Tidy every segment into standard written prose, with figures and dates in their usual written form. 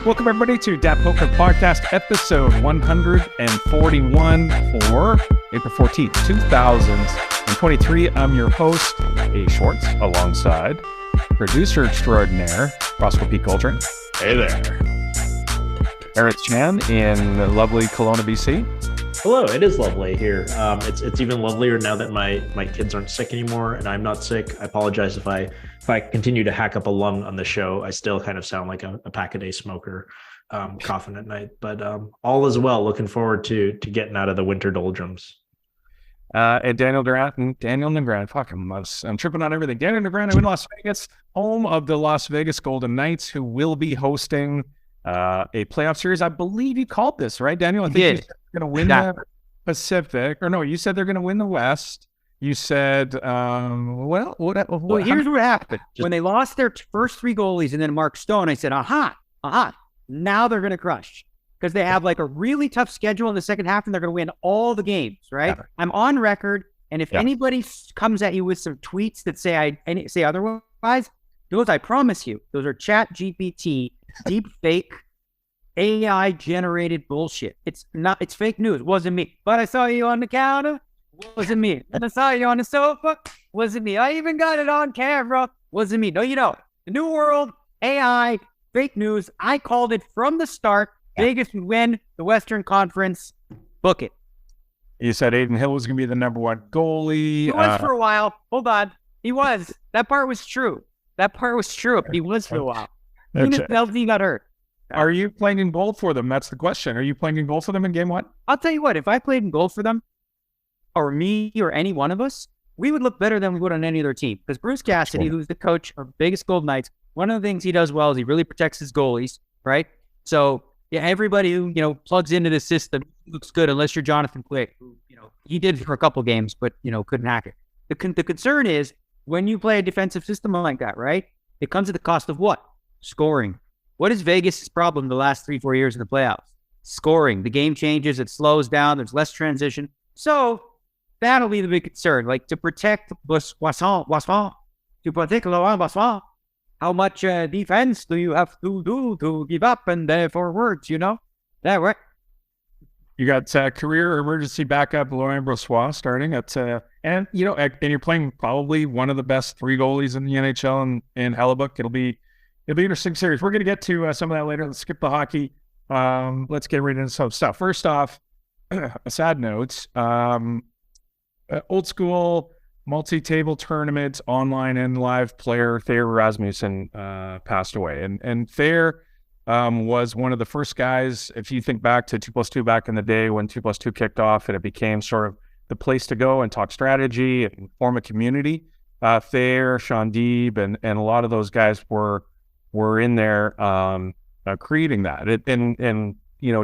Welcome, everybody, to DAT Poker Podcast, episode 141 for April 14th, 2023. I'm your host, A. Schwartz, alongside producer extraordinaire, Roscoe P. Coldren. Hey there. Eric Chan in lovely Kelowna, BC. Hello, it is lovely here. It's even lovelier now that my kids aren't sick anymore and I'm not sick. I apologize if I continue to hack up a lung on the show. I still kind of sound like a pack-a-day smoker, coughing at night. But all is well. Looking forward to getting out of the winter doldrums. And Daniel Negreanu. Fuck, I'm tripping on everything. Daniel Negreanu in Las Vegas, home of the Las Vegas Golden Knights, who will be hosting a playoff series. I believe you called this, right, Daniel? I think you said they're going to win the Pacific. Or no, you said they're going to win the West. You said, well, here's what happened. When they lost their first three goalies and then Mark Stone, I said, aha, now they're going to crush. Because they have like a really tough schedule in the second half and they're going to win all the games, right? Yeah. I'm on record. And if anybody comes at you with some tweets that say otherwise, those, I promise you, those are Chat GPT, deep fake, AI generated bullshit. It's fake news. Wasn't me. But I saw you on the counter. Wasn't me. And I saw you on the sofa. Wasn't me. I even got it on camera. Wasn't me. No, you don't. The new world, AI, fake news. I called it from the start. Vegas would win the Western Conference. Book it. You said Adin Hill was going to be the number one goalie. He was for a while. Hold on. He was. That part was true. He was for a while. He got hurt. Are you playing in goal for them? That's the question. Are you playing in goal for them in game one? I'll tell you what. If I played in goal for them, or me or any one of us, we would look better than we would on any other team. Because Bruce Cassidy, who's the coach of Vegas Golden Knights, one of the things he does well is he really protects his goalies, right? So, yeah, everybody who, plugs into the system looks good unless you're Jonathan Quick, who, he did for a couple games, but, couldn't hack it. The concern is when you play a defensive system like that, right? It comes at the cost of what? Scoring. What is Vegas' problem the last 3-4 years in the playoffs? Scoring. The game changes. It slows down. There's less transition. So that'll be the big concern. Like, to protect Boisson, to protect Laurent Boisson, how much defense do you have to do to give up and forwards, That right? You got career emergency backup Laurent Brossoit starting at, and you're playing probably one of the best three goalies in the NHL in Hellebuck. It'll be an interesting series. We're going to get to some of that later. Let's skip the hockey. Let's get right into some stuff. First off, a sad note. Old school multi-table tournament online and live player Thayer Rasmussen passed away, and Thayer was one of the first guys. If you think back to 2+2 back in the day when 2+2 kicked off and it became sort of the place to go and talk strategy and form a community, Thayer, Sean Deeb, and a lot of those guys were in there creating that and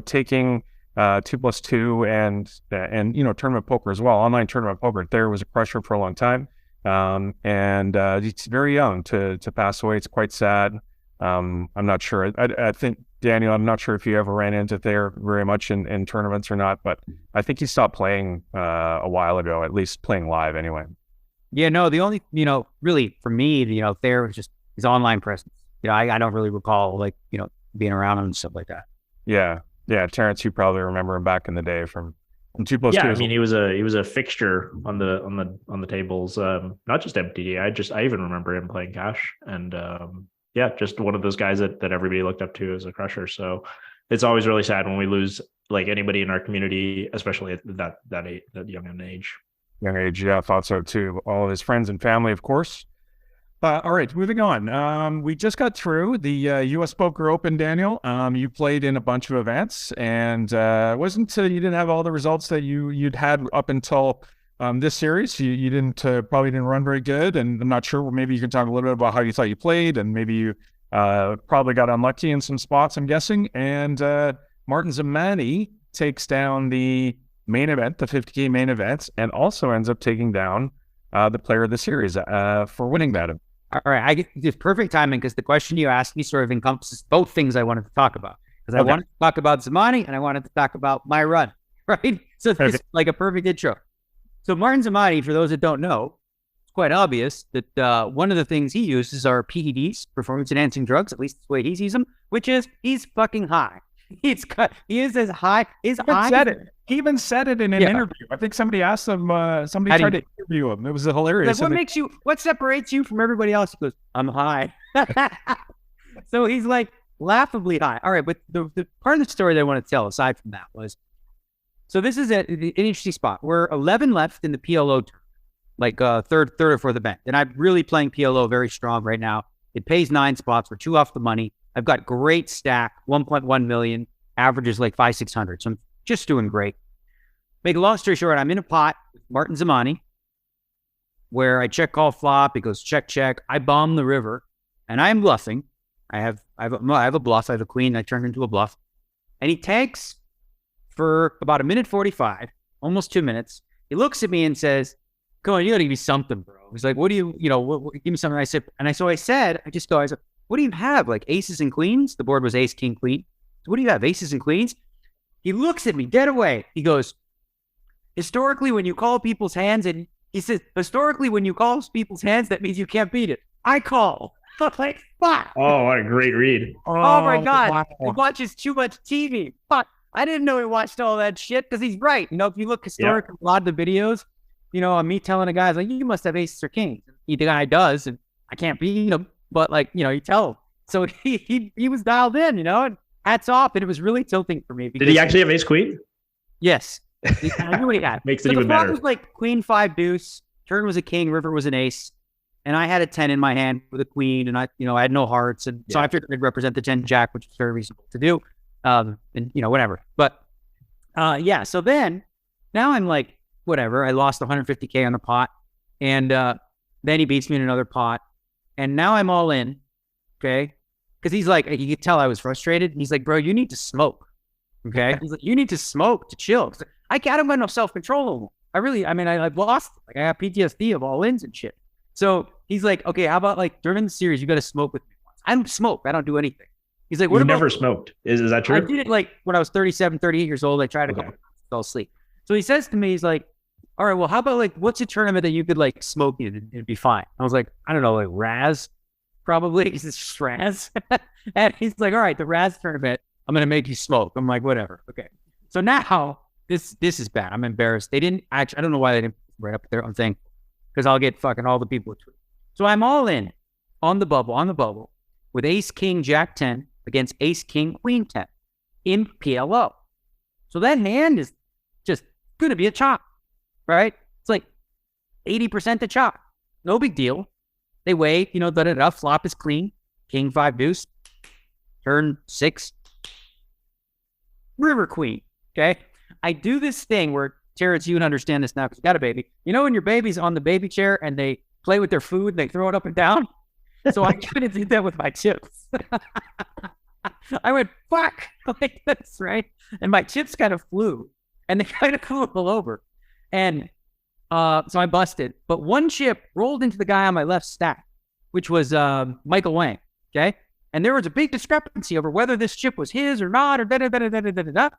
taking 2+2 and tournament poker as well, online tournament poker. There was a crusher for a long time, and he's very young to pass away. It's quite sad. I'm not sure. I think, Daniel, I'm not sure if you ever ran into Thayer very much in tournaments or not, but I think he stopped playing a while ago, at least playing live anyway. Yeah, no, the only really for me, Thayer was just his online presence. I don't really recall being around him and stuff like that. Yeah, Terrence, you probably remember him back in the day from 2+2. Yeah, I mean, he was a fixture on the tables, not just MTD. I even remember him playing cash, and just one of those guys that everybody looked up to as a crusher. So it's always really sad when we lose like anybody in our community, especially at that young age. Yeah, I thought so too. All of his friends and family, of course. All right, moving on. We just got through the U.S. Poker Open, Daniel. You played in a bunch of events, and it wasn't until you didn't have all the results that you'd had up until this series. You probably didn't run very good, and I'm not sure. Maybe you can talk a little bit about how you thought you played, and maybe you probably got unlucky in some spots, I'm guessing. And Martin Zamani takes down the main event, the 50K main event, and also ends up taking down the player of the series for winning that event. All right, I get this perfect timing because the question you asked me sort of encompasses both things I wanted to talk about. Because I wanted to talk about Zamani and I wanted to talk about my run, right? So it's like a perfect intro. So Martin Zamani, for those that don't know, quite obvious that one of the things he uses are PEDs, performance-enhancing drugs, at least the way he sees them, which is he's fucking high. He is as high. He even said it in an interview. I think somebody asked him, somebody tried to interview him. It was hilarious. Like, what separates you from everybody else? He goes, I'm high. So he's like laughably high. All right, but the part of the story that I want to tell aside from that was, so this is an interesting spot. We're 11 left in the PLO tournament, like third or fourth event. And I'm really playing PLO very strong right now. It pays 9 spots. We're 2 off the money. I've got great stack, 1.1 million, averages like 500-600. So I'm just doing great. Make a long story short, I'm in a pot with Martin Zamani, where I check call flop. He goes check. I bomb the river, and I'm bluffing. I have a bluff. I have a queen. I turn into a bluff, and he tanks for about 1:45, almost 2 minutes. He looks at me and says, "Come on, you got to give me something, bro." He's like, "What do you give me something?" I said, I said, "What do you have? Like aces and queens?" The board was ace, king, queen. So what do you have? Aces and queens? He looks at me dead away. He goes, "Historically, when you call people's hands," and he says, "Historically, when you call people's hands, that means you can't beat it. I call." I'm like, fuck. Oh, what a great read. Oh my God. Wow. He watches too much TV. Fuck. I didn't know he watched all that shit because he's right. You know, if you look historically, a lot of the videos, you know, me telling a guy, like, you must have aces or kings. The guy does, and I can't beat him. But, like, you know, you tell him. So he was dialed in, you know, and hats off. And it was really tilting for me. Did he actually have ace queen? Yes. I knew what he had. Makes it even better. The flop was like queen, 5 deuce. Turn was a king. River was an ace. And I had a 10 in my hand with a queen, and I had no hearts. And so I figured I'd represent the 10 jack, which is very reasonable to do. And, you know, whatever. But, so then, now I'm like, whatever. I lost 150K on the pot. And then he beats me in another pot. And now I'm all in. Okay. Because he's like, you could tell I was frustrated. He's like, bro, you need to smoke. Okay. He's like, you need to smoke to chill. I don't got no self-control. I've lost. Like, I have PTSD of all ins and shit. So he's like, okay, how about like during the series, you got to smoke with me once. I don't smoke. I don't do anything. He's like, what you about never smoked? Is that true? I did it like when I was 37, 38 years old. I tried a couple times, fell asleep. So he says to me, he's like, all right, well, how about like, what's a tournament that you could like smoke in and it'd be fine? I was like, I don't know, like Raz, probably, because it's just Raz. And he's like, all right, the Raz tournament, I'm going to make you smoke. I'm like, whatever. Okay. So now this is bad. I'm embarrassed. They didn't actually, I don't know why they didn't right up there. I'm thankful. Because I'll get fucking all the people. So I'm all in on the bubble with ace, king, jack 10 against ace, king, queen 10 in PLO. So that hand is just going to be a chop, right? It's like 80% to chop. No big deal. They wait, you know, flop is clean. King, 5 deuce. Turn 6. River queen, okay? I do this thing where, Terrence, you would understand this now because you got a baby. You know when your baby's on the baby chair and they play with their food and they throw it up and down? So I couldn't do that with my chips. I went, fuck, like this, right? And my chips kind of flew. And they kind of flew all over. And so I busted. But one chip rolled into the guy on my left stack, which was Michael Wang, okay? And there was a big discrepancy over whether this chip was his or not, or da-da-da-da-da-da-da.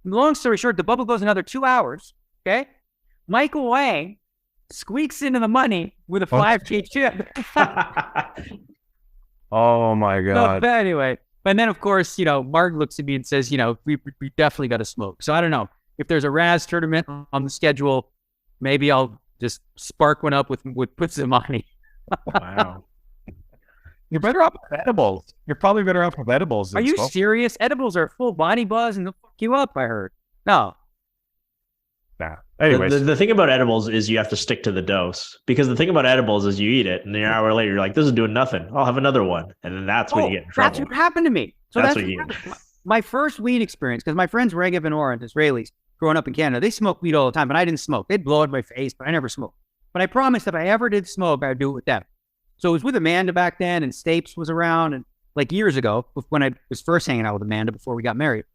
Long story short, the bubble goes another 2 hours, okay? Michael Wang squeaks into the money with a 5K chip. Oh, my God. So, anyway, and then, of course, you know, Mark looks at me and says, you know, we definitely got to smoke. So I don't know. If there's a Raz tournament on the schedule, maybe I'll just spark one up with Zamani. Wow. You're better off with edibles. You're probably better off with edibles. Are you serious? Edibles are full body buzz and they'll fuck you up, I heard. No. Nah. Anyways. The thing about edibles is you have to stick to the dose. Because the thing about edibles is you eat it, and an hour later, you're like, this is doing nothing. I'll have another one. And then that's when you get in trouble. That's what happened to me. So that's what you get. My first weed experience, because my friends Regev and Oren, Israelis, growing up in Canada, they smoke weed all the time, but I didn't smoke. They'd blow it in my face, but I never smoked. But I promised if I ever did smoke, I'd do it with them. So it was with Amanda back then, and Stapes was around, and like years ago, when I was first hanging out with Amanda before we got married.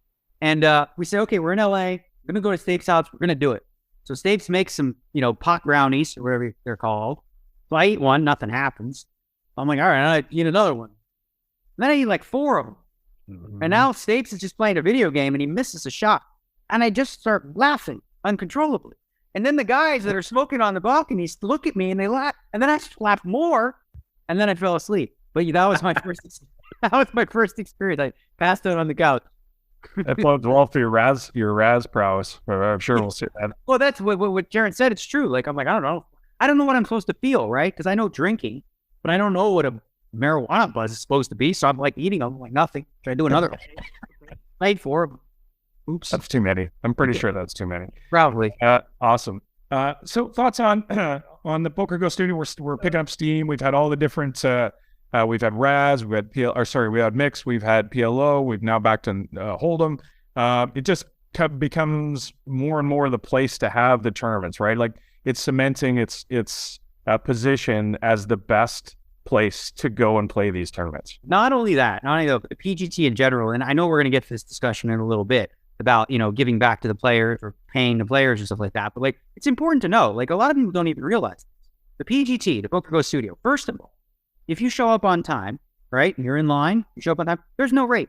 And we said, okay, we're in LA. We're going to go to Stapes' house. We're going to do it. So Stapes makes some, you know, pot brownies, or whatever they're called. So I eat one, nothing happens. I'm like, all right, I eat another one. And then I eat like 4 of them. Mm-hmm. And now Stapes is just playing a video game, and he misses a shot. And I just start laughing uncontrollably. And then the guys that are smoking on the balconies look at me and they laugh. And then I laugh more. And then I fell asleep. But that was my first experience. I passed out on the couch. That bodes well for your Raz prowess. I'm sure we'll see that. Well, that's what Jaron said. It's true. Like, I'm like, I don't know. I don't know what I'm supposed to feel, right? Because I know drinking, but I don't know what a marijuana buzz is supposed to be. So I'm like eating them, like nothing. Should I do another one? Paid for them. Oops. That's too many. I'm pretty sure that's too many. Probably. Awesome. So thoughts on the Poker Go Studio? We're picking up steam. We've had all the different. We've had Raz. We had Mix. We've had PLO. We've now back to Hold'em. It just becomes more and more the place to have the tournaments, right? Like it's cementing its position as the best place to go and play these tournaments. Not only that, not only the PGT in general, and I know we're going to get to this discussion in a little bit about, giving back to the players or paying the players and stuff like that. But like, it's important to know, like a lot of people don't even realize the PGT, the Poker Go Studio. First of all, if you show up on time, right, and you're in line, you show up on time, there's no rate.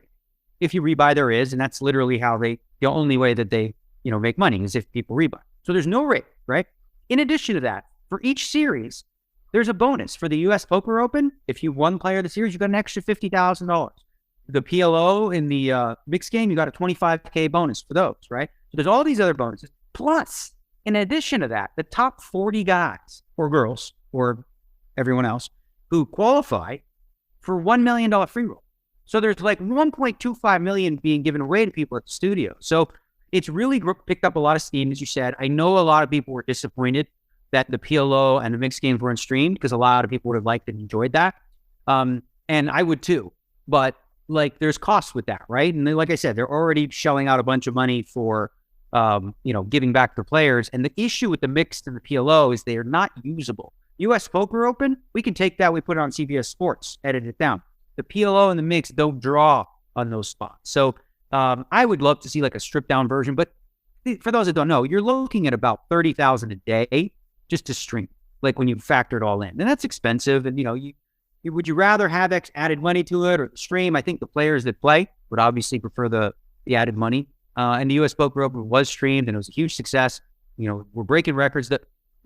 If you rebuy, there is, and that's literally how the only way that they, make money is if people rebuy. So there's no rate, right? In addition to that, for each series, there's a bonus. For the U.S. Poker Open, if you won player of the series, you got an extra $50,000. The PLO in the mixed game, you got a $25K bonus for those, right? So there's all these other bonuses. Plus, in addition to that, the top 40 guys or girls or everyone else who qualify for $1 million free roll. So there's like $1.25 million being given away to people at the studio. So it's really picked up a lot of steam, as you said. I know a lot of people were disappointed that the PLO and the mixed games weren't streamed because a lot of people would have liked and enjoyed that. And I would too. But like there's costs with that, right? And like I said, they're already shelling out a bunch of money for, giving back to players. And the issue with the mixed and the PLO is they are not usable. U.S. Poker Open, we can take that, we put it on CBS Sports, edit it down. The PLO and the mix don't draw on those spots. So I would love to see like a stripped down version. But for those that don't know, you're looking at about $30,000 a day just to stream, like when you factor it all in. And that's expensive. And, would you rather have added money to it or the stream? I think the players that play would obviously prefer the added money. And the U.S. Poker Open was streamed and it was a huge success. We're breaking records. The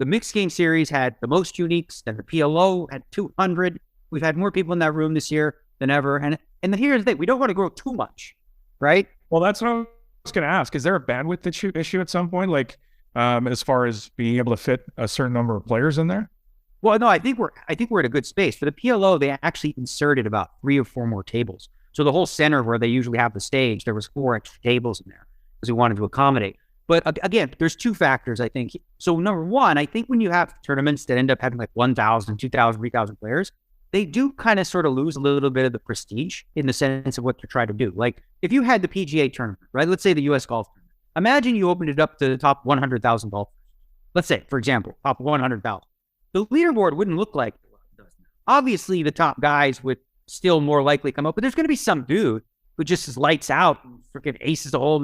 mixed game series had the most uniques, then the PLO had 200. We've had more people in that room this year than ever. And then here's the thing, we don't want to grow too much, right? Well, that's what I was going to ask. Is there a bandwidth issue at some point? Like, as far as being able to fit a certain number of players in there? Well, no, I think we're at a good space. For the PLO, they actually inserted about 3 or 4 more tables. So the whole center where they usually have the stage, there was 4 extra tables in there because we wanted to accommodate. But again, there's 2 factors, I think. So number one, I think when you have tournaments that end up having like 1,000, 2,000, 3,000 players, they do kind of sort of lose a little bit of the prestige in the sense of what they're trying to do. Like if you had the PGA tournament, right? Let's say the U.S. Golf tournament. Imagine you opened it up to the top 100,000 golfers. Let's say, for example, top 100,000. The leaderboard wouldn't look like it does now. Obviously, the top guys would still more likely come up, but there's going to be some dude who just lights out, freaking aces the hole,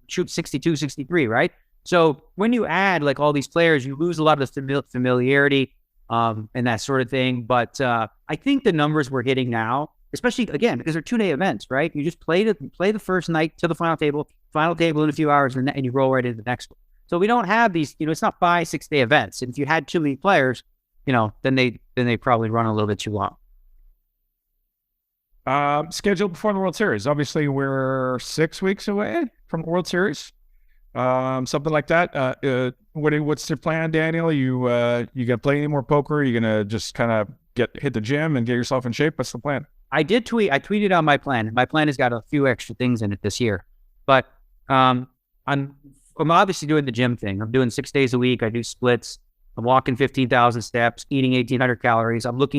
shoots 62, 63, right? So when you add like all these players, you lose a lot of the familiarity and that sort of thing. But I think the numbers we're hitting now, especially again because they're 2-day events, right? You just play the first night to the final table in a few hours, and you roll right into the next one. So we don't have these, it's not 5-6 day events. And if you had too many players, then they probably run a little bit too long. Scheduled before the World Series. Obviously, we're 6 weeks away from the World Series. Something like that. What's your plan, Daniel? You gonna play any more poker? Are you gonna just kind of hit the gym and get yourself in shape? What's the plan? I did tweet. I tweeted out my plan. My plan has got a few extra things in it this year, but I'm obviously doing the gym thing. I'm doing 6 days a week. I do splits. I'm walking 15,000 steps, eating 1,800 calories. I'm like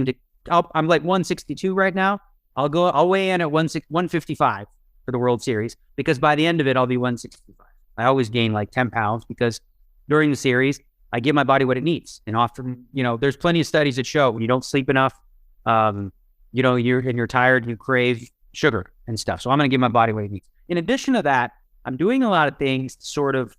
162 right now. I'll weigh in at 155 for the World Series because by the end of it, I'll be 165. I always gain like 10 pounds because during the series, I give my body what it needs. And often, there's plenty of studies that show when you don't sleep enough, you're tired, you crave sugar and stuff. So I'm going to give my body what it needs. In addition to that, I'm doing a lot of things to sort of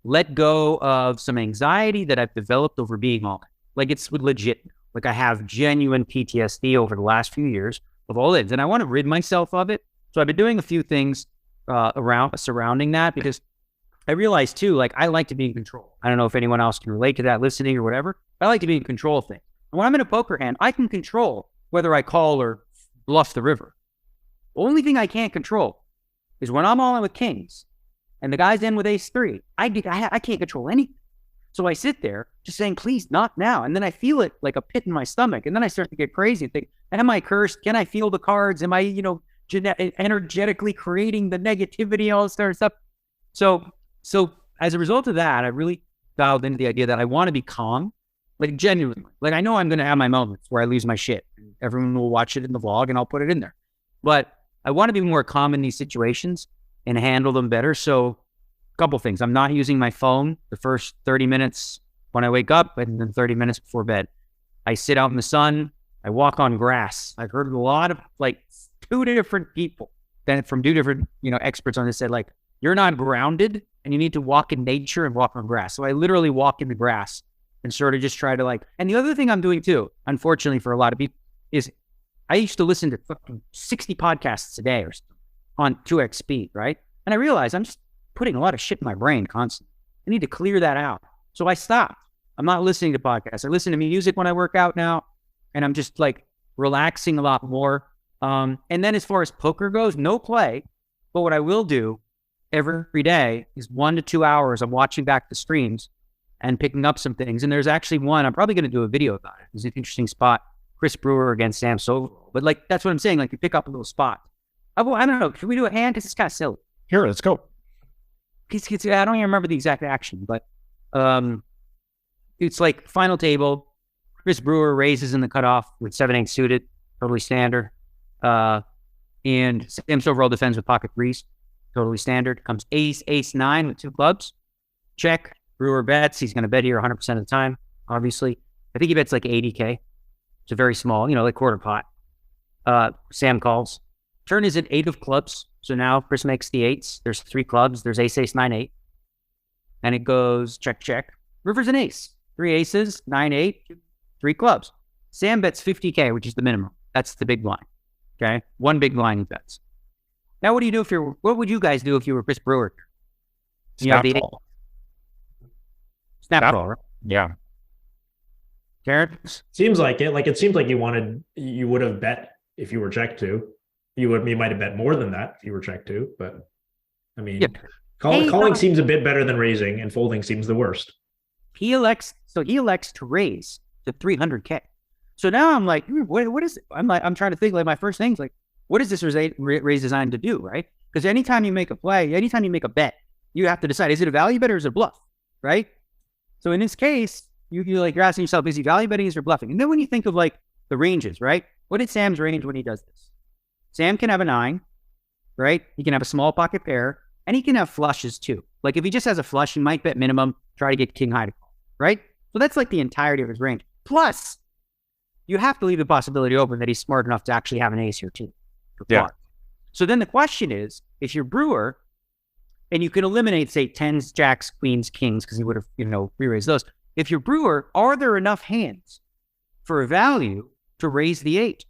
let go of some anxiety that I've developed over being on. Like it's legit. Like I have genuine PTSD over the last few years of all this, and I want to rid myself of it. So I've been doing a few things surrounding that because I realized too, like I like to be in control. I don't know if anyone else can relate to that listening or whatever. I like to be in control of things. And when I'm in a poker hand, I can control whether I call or bluff the river. The only thing I can't control is when I'm all in with kings and the guy's in with ace-3. I can't control anything. So I sit there just saying, please, not now. And then I feel it like a pit in my stomach. And then I start to get crazy and think, am I cursed? Can I feel the cards? Am I, energetically creating the negativity, all this sort of stuff? So as a result of that, I really dialed into the idea that I want to be calm, like genuinely. Like I know I'm going to have my moments where I lose my shit. Everyone will watch it in the vlog and I'll put it in there. But I want to be more calm in these situations and handle them better. So a couple things. I'm not using my phone the first 30 minutes when I wake up and then 30 minutes before bed. I sit out in the sun. I walk on grass. I've heard a lot of like 2 different people then from 2 different, experts on this said like, you're not grounded and you need to walk in nature and walk on grass. So I literally walk in the grass and sort of just try to and the other thing I'm doing too, unfortunately for a lot of people, is I used to listen to fucking 60 podcasts a day or something on 2x speed, right? And I realized I'm just putting a lot of shit in my brain constantly. I need to clear that out. So I stopped. I'm not listening to podcasts. I listen to music when I work out now, and I'm just like relaxing a lot more. And then as far as poker goes, no play. But what I will do every day is 1 to 2 hours. I'm watching back the streams and picking up some things. And there's actually one, I'm probably going to do a video about it. It's an interesting spot. Chris Brewer against Sam Soverall. But that's what I'm saying. Like you pick up a little spot. I don't know. Should we do a hand? Because it's kind of silly. Here, let's go. I don't even remember the exact action, but it's like final table. Chris Brewer raises in the cutoff with 7-8 suited, totally standard. And Sam Soverall defends with pocket 3s, totally standard. Comes ace-9 with 2 clubs. Check. Brewer bets. He's going to bet here 100% of the time, obviously. I think he bets like 80K. It's a very small, like quarter pot. Sam calls. Turn is at 8 of clubs. So now Chris makes the 8s. There's 3 clubs. There's ace-9-8. And it goes check. River's an ace. 3 aces, 9-8, 3 clubs. Sam bets 50K, which is the minimum. That's the big blind. Okay? 1 big blind he bets. Now, what would you guys do if you were Chris Brewer? Snap call. Snap call, right? Yeah. Karen? Seems like it. Like it seems like you would have bet if you were check 2. You might have bet more than that if you were check 2, but I mean, calling seems a bit better than raising, and folding seems the worst. He elects to raise to 300K. So now I'm like, what is it? I'm trying to think, like my first thing's like, what is this raise designed to do, right? Because anytime you make a play, anytime you make a bet, you have to decide, is it a value bet or is it a bluff, right? So in this case, you're asking yourself, is he value betting, is he bluffing? And then when you think of like the ranges, right? What is Sam's range when he does this? Sam can have a 9, right? He can have a small pocket pair, and he can have flushes too. Like if he just has a flush, he might bet minimum, try to get king high to call, right? So that's like the entirety of his range. Plus, you have to leave the possibility open that he's smart enough to actually have an ace here too. Yeah. So then the question is, if you're Brewer, and you can eliminate, say, 10s, jacks, queens, kings, because he would have, re-raised those. If you're Brewer, are there enough hands for a value to raise the 8?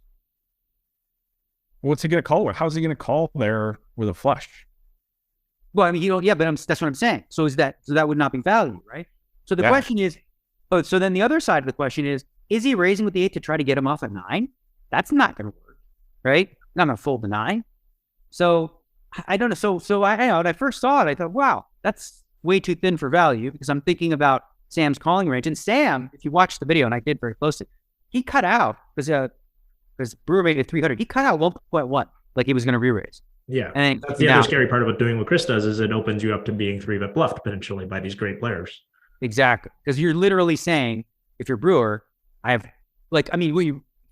What's he going to call with? How's he going to call there with a flush? Well, I mean, that's what I'm saying. So that would not be value, right? So the question is, so then the other side of the question is he raising with the 8 to try to get him off a 9? That's not going to work, right? Not going to fold the 9. So I don't know. So when I first saw it, I thought, wow, that's way too thin for value, because I'm thinking about Sam's calling range. And Sam, if you watch the video, and I did very closely, he cut out, because Brewer made it 300. He cut out 1.1, like he was going to re-raise. Yeah, and that's the other scary part about doing what Chris does, is it opens you up to being 3-bet bluffed potentially by these great players. Exactly, because you're literally saying, if you're Brewer,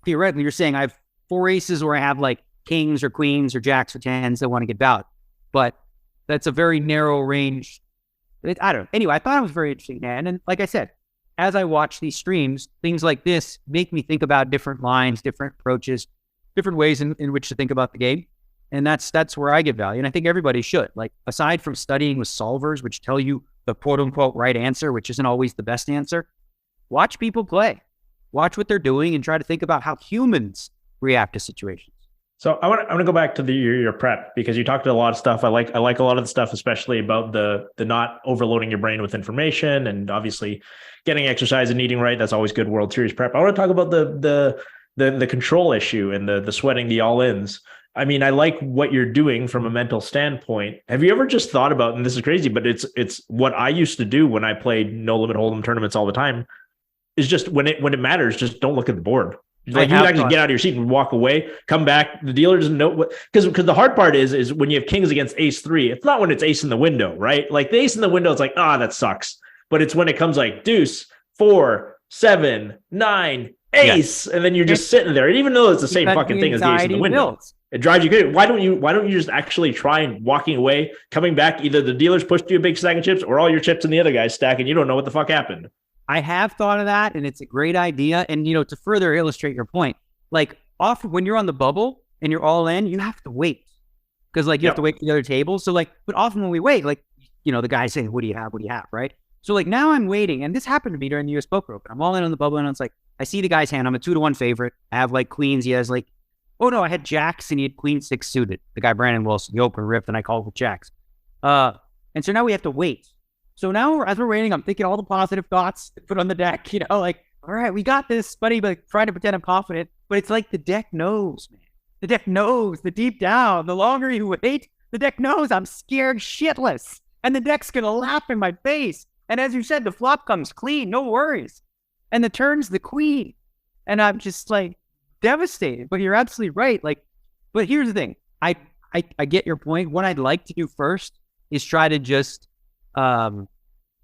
theoretically, you're saying I have 4 aces, or I have like kings or queens or jacks or 10s that want to get value. But that's a very narrow range. I don't know. Anyway, I thought it was very interesting, man. And like I said, as I watch these streams, things like this make me think about different lines, different approaches, different ways in which to think about the game. And that's where I get value. And I think everybody should. Like, aside from studying with solvers, which tell you the quote unquote right answer, which isn't always the best answer, watch people play. Watch what they're doing and try to think about how humans react to situations. So I want to go back to your prep, because you talked a lot of stuff. I like a lot of the stuff, especially about the not overloading your brain with information, and obviously getting exercise and eating right. That's always good World Series prep. I want to talk about the control issue and the sweating, the all-ins. I mean, I like what you're doing from a mental standpoint. Have you ever just thought about, and this is crazy, but it's what I used to do when I played no limit hold'em tournaments all the time, is just when it matters, just don't look at the board. Like, you can actually get out of your seat and walk away, come back. The dealer doesn't know what, because the hard part is when you have kings against ace three, it's not when it's ace in the window, right? Like the ace in the window, it's like, that sucks. But it's when it comes like deuce, 4, 7, 9, ace, and then you're just sitting there. And even though it's the same fucking thing as the ace in the window, it drives you crazy. Why don't you just actually try and walking away, coming back, either the dealer's pushed you a big stack of chips or all your chips in the other guy's stack and you don't know what the fuck happened. I have thought of that, and it's a great idea. And, to further illustrate your point, like often when you're on the bubble and you're all in, you have to wait, because like you have to wait for the other table. So like, but often when we wait, like, the guy's saying, what do you have? What do you have? Right. So like now I'm waiting, and this happened to me during the US Poker Open. I'm all in on the bubble, and it's like, I see the guy's hand. I'm a 2-1 favorite. I have like queens. He has like, oh no, I had jacks and he had queen 6 suited. The guy, Brandon Wilson, the open ripped, and I called with jacks. And so now we have to wait. So now, as we're waiting, I'm thinking all the positive thoughts to put on the deck, like, all right, we got this, buddy, but trying to pretend I'm confident. But it's like the deck knows, man. The deck knows, the deep down, the longer you wait, the deck knows I'm scared shitless. And the deck's going to laugh in my face. And as you said, the flop comes clean, no worries. And the turn's the queen. And I'm just like devastated. But you're absolutely right. Like, but here's the thing. I get your point. What I'd like to do first is try to just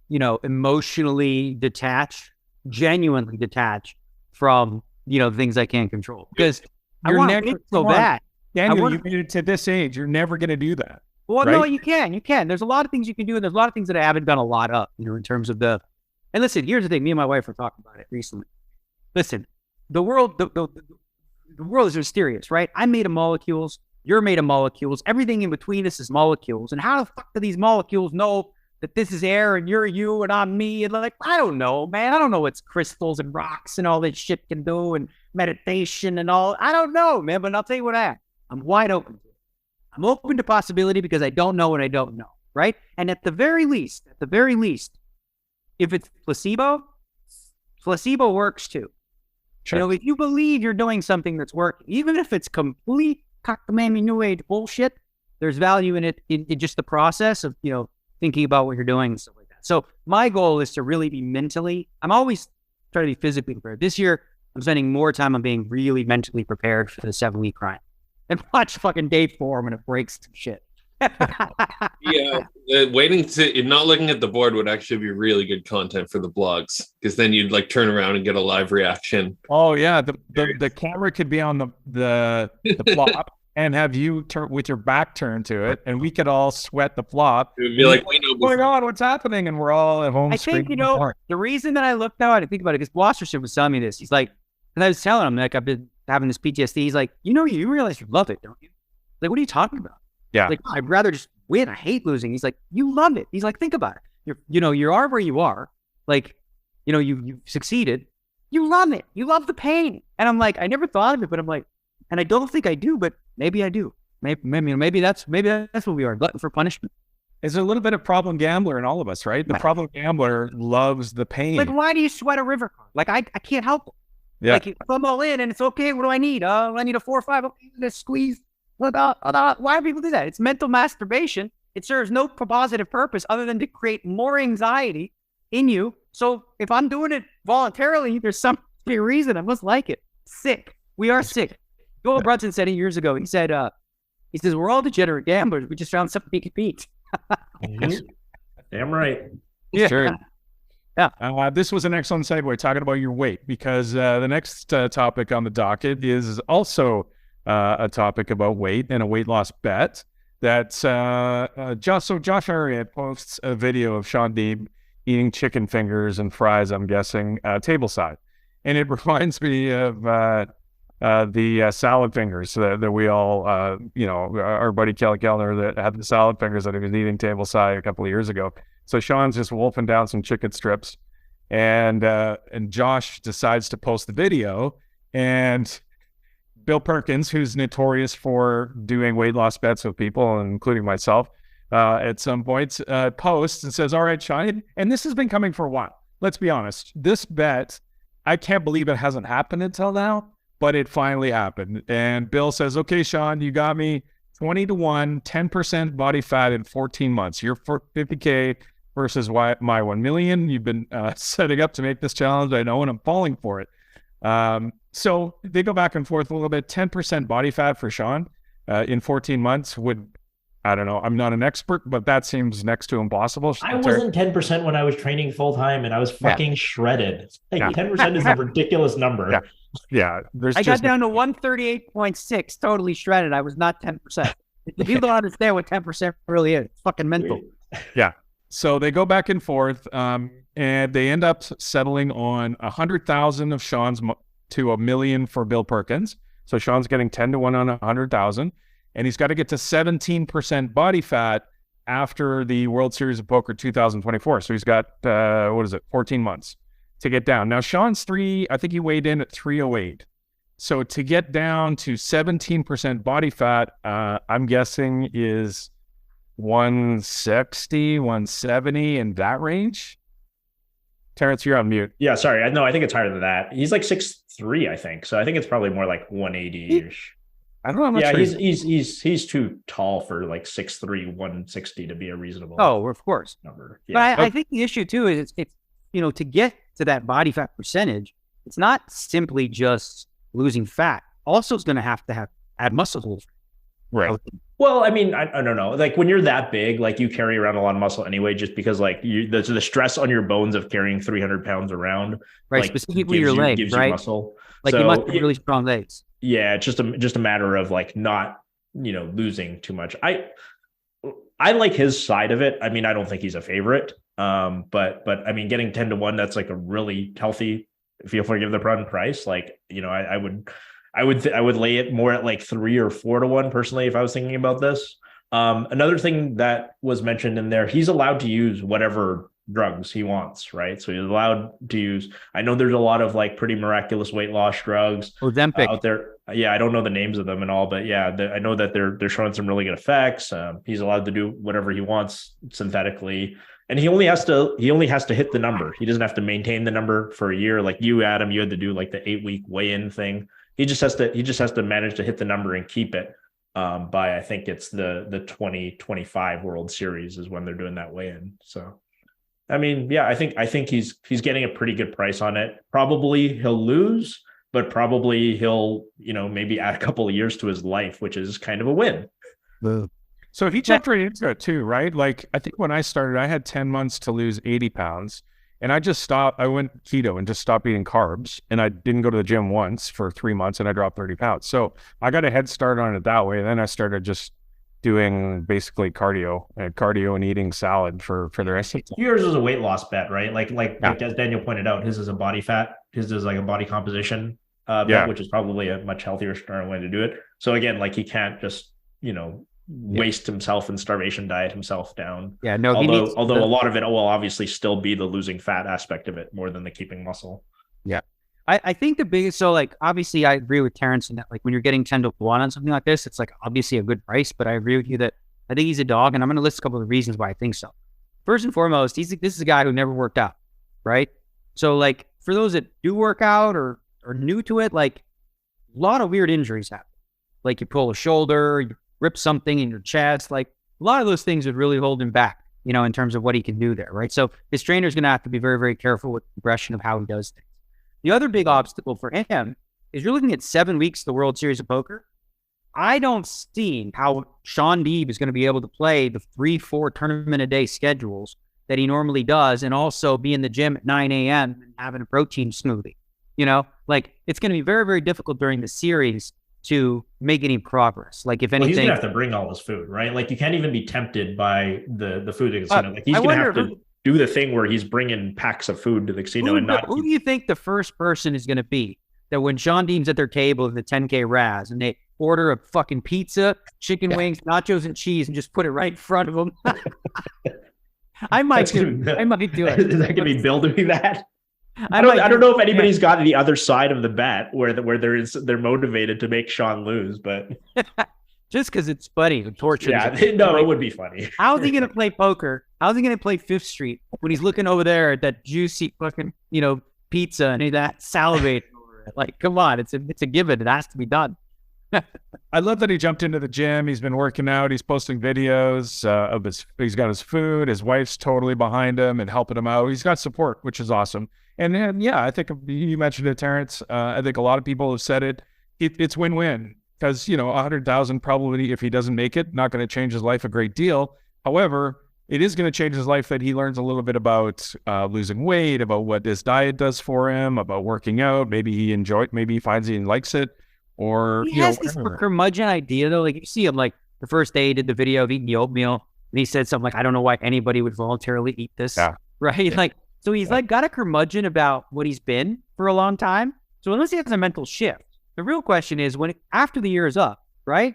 emotionally detach, genuinely detach from, things I can't control. Because I want it so bad. Daniel, you made it to this age. You're never going to do that. Well, right? No, you can. There's a lot of things you can do, and there's a lot of things that I haven't done a lot of, in terms of and listen, here's the thing. Me and my wife were talking about it recently. Listen, the world is mysterious, right? I'm made of molecules. You're made of molecules. Everything in between us is molecules. And how the fuck do these molecules know that this is air and you're you and I'm me? And like, I don't know, man. I don't know what crystals and rocks and all this shit can do, and meditation and all. I don't know, man. But I'll tell you what I'm wide open to. I'm open to possibility, because I don't know what I don't know, right? And at the very least, if it's placebo works too. Sure. If you believe you're doing something that's working, even if it's complete cockamamie new age bullshit, there's value in it, in just the process of, thinking about what you're doing and stuff like that. So my goal is to really be I'm always trying to be physically prepared. This year, I'm spending more time on being really mentally prepared for the 7-week grind. And watch fucking day 4 when it breaks some shit. Yeah, waiting to not looking at the board would actually be really good content for the blogs, because then you'd like turn around and get a live reaction. Oh yeah, the camera could be on the flop and have you with your back turned to it, and we could all sweat the flop. It would be like, we know what's going on, what's happening, and we're all at home. I think the reason that I looked out, I think about it, because Wassership was telling me this. He's like, and I was telling him, like, I've been having this PTSD. He's like, you realize you love it, don't you? Like, what are you talking about? Yeah. Like, I'd rather just win. I hate losing. He's like, you love it. He's like, think about it. You are where you are. Like, you succeeded. You love it. You love the pain. And I'm like, I never thought of it, but I'm like, and I don't think I do, but maybe I do. Maybe that's what we are. Glutton for punishment. There's a little bit of problem gambler in all of us, right? The problem gambler loves the pain. Like, why do you sweat a river card? Like, I can't help it. Yeah. Like, if I'm all in and it's okay, what do I need? I need a 4 or 5. Okay, let's squeeze. Why do people do that? It's mental masturbation. It serves no positive purpose other than to create more anxiety in you. So if I'm doing it voluntarily, there's some reason I must like it. Sick. We are sick. Joel Brunson said it years ago. He said, we're all degenerate gamblers. We just found something we could beat. Damn right. Yeah. Sure. Yeah. This was an excellent segue talking about your weight, because the next topic on the docket is also a topic about weight and a weight loss bet. That's Josh Ariett posts a video of Sean Deeb eating chicken fingers and fries, I'm guessing, tableside. And it reminds me of the salad fingers that we all, our buddy Kelly Kellner that had the salad fingers that he was eating tableside a couple of years ago. So Sean's just wolfing down some chicken strips, and Josh decides to post the video, and Bill Perkins, who's notorious for doing weight loss bets with people, including myself, at some points, posts and says, all right, Sean, and this has been coming for a while. Let's be honest. This bet, I can't believe it hasn't happened until now, but it finally happened. And Bill says, okay, Sean, you got me 20-1, 10% body fat in 14 months. You're 50K versus my 1 million. You've been setting up to make this challenge. I know, and I'm falling for it. So they go back and forth a little bit. 10% body fat for Sean in 14 months would, I don't know, I'm not an expert, but that seems next to impossible. I wasn't 10% when I was training full time, and I was fucking shredded. Like 10% is a ridiculous number. Yeah. I got down to 138.6, totally shredded. I was not 10%. People don't understand what 10% really is. It's fucking mental. Yeah. So they go back and forth, and they end up settling on 100,000 of Sean's to $1 million for Bill Perkins. So Sean's getting 10-1 on 100,000, and he's got to get to 17% body fat after the World Series of Poker 2024. So he's got 14 months to get down. Now Sean's I think he weighed in at 308. So to get down to 17% body fat, I'm guessing is 160, 170 in that range. Terrence, you're on mute. Yeah, sorry. No, I think it's higher than that. He's like 6'3", I think. So I think it's probably more like 180-ish. I don't know. Yeah, he's too tall for like 6'3", 160 to be a reasonable. Oh, of course. Number. Yeah. But I think the issue too is it's to get to that body fat percentage, it's not simply just losing fat. Also, it's going to have add muscle. Right. Well, I mean, I don't know. Like when you're that big, like you carry around a lot of muscle anyway, just because like the stress on your bones of carrying 300 pounds around, right? Like, specifically your legs, gives right? You muscle. Like you must have really strong legs. Yeah, it's just a matter of like not losing too much. I like his side of it. I mean, I don't think he's a favorite. But I mean, getting 10-1, that's like a really healthy, if you'll forgive the pun, price. Like I would lay it more at like 3 or 4-1 personally if I was thinking about this. Another thing that was mentioned in there, he's allowed to use whatever drugs he wants, right? So he's allowed to use, I know there's a lot of like pretty miraculous weight loss drugs out there. Yeah, I don't know the names of them and all, but yeah, I know that they're showing some really good effects. He's allowed to do whatever he wants synthetically. And he only has to hit the number. He doesn't have to maintain the number for a year. Like you, Adam, you had to do like the 8-week weigh-in thing. He just has to manage to hit the number and keep it by, I think it's the 2025 World Series is when they're doing that weigh-in. So, I mean, yeah, I think he's getting a pretty good price on it. Probably he'll lose, but probably he'll, maybe add a couple of years to his life, which is kind of a win. So he jumped right into it too, right? Like I think when I started, I had 10 months to lose 80 pounds. And I just stopped. I went keto and just stopped eating carbs. And I didn't go to the gym once for 3 months, and I dropped 30 pounds. So I got a head start on it that way. And then I started just doing basically cardio and eating salad for the rest of the time. Yours is a weight loss bet, right? Like as Daniel pointed out, his is a body fat. His is like a body composition bet, which is probably a much healthier, smarter way to do it. So again, like he can't just, waste himself and starvation diet himself down. Yeah, no. Although a lot of it will obviously still be the losing fat aspect of it more than the keeping muscle. Yeah, I think the biggest. So like obviously I agree with Terrence in that like when you're getting 10-1 on something like this, it's like obviously a good price. But I agree with you that I think he's a dog, and I'm going to list a couple of reasons why I think so. First and foremost, this is a guy who never worked out, right? So like for those that do work out or are new to it, like a lot of weird injuries happen. Like you pull a shoulder, you rip something in your chest, like a lot of those things would really hold him back, in terms of what he can do there, right? So his trainer's going to have to be very, very careful with the progression of how he does things. The other big obstacle for him is you're looking at 7 weeks of the World Series of Poker. I don't see how Sean Deeb is going to be able to play the 3-4 tournament-a-day schedules that he normally does and also be in the gym at 9 a.m. and having a protein smoothie. Like it's going to be very, very difficult during the series to make any progress. Like if anything, he's gonna have to bring all his food, right? Like you can't even be tempted by the food at the casino. Like he's gonna have to do the thing where he's bringing packs of food to the casino Who do you think the first person is gonna be that when Sean Deeb's at their table in the 10K Raz and they order a fucking pizza, chicken wings, nachos, and cheese and just put it right in front of them? I might do it. Is that gonna be Bill doing that? I don't know if anybody's gotten the other side of the bet where they're motivated to make Sean lose, but just because it's funny, the torture. Yeah, no, it would be funny. How's he gonna play poker? How's he gonna play Fifth Street when he's looking over there at that juicy fucking pizza and that salivating over it? Like, come on, it's a given. It has to be done. I love that he jumped into the gym. He's been working out. He's posting videos of he's got his food. His wife's totally behind him and helping him out. He's got support, which is awesome. And then, yeah, I think you mentioned it, Terrence. I think a lot of people have said it. It's win-win because, 100,000 probably, if he doesn't make it, not going to change his life a great deal. However, it is going to change his life that he learns a little bit about losing weight, about what his diet does for him, about working out. Maybe he finds he likes it. Or he has this curmudgeon idea though. Like you see him, like the first day he did the video of eating the oatmeal, and he said something like, "I don't know why anybody would voluntarily eat this." Yeah. Right? Yeah. Like, so he's like got a curmudgeon about what he's been for a long time. So unless he has a mental shift, the real question is after the year is up, right?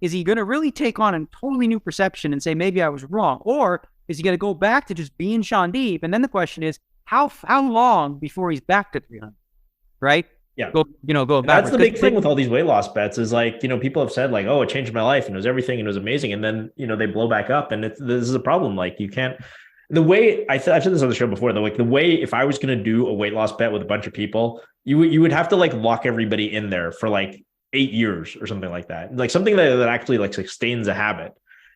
Is he going to really take on a totally new perception and say maybe I was wrong, or is he going to go back to just being Sean Deeb? And then the question is how long before he's back to 300, right? Yeah. Go back. That's the big thing with all these weight loss bets is like, people have said like, oh, it changed my life and it was everything and it was amazing. And then, they blow back up and this is a problem. Like you can't, the way I've said this on the show before though, like the way, if I was going to do a weight loss bet with a bunch of people, you would have to like lock everybody in there for like 8 years or something like that. Like something that actually like sustains a habit.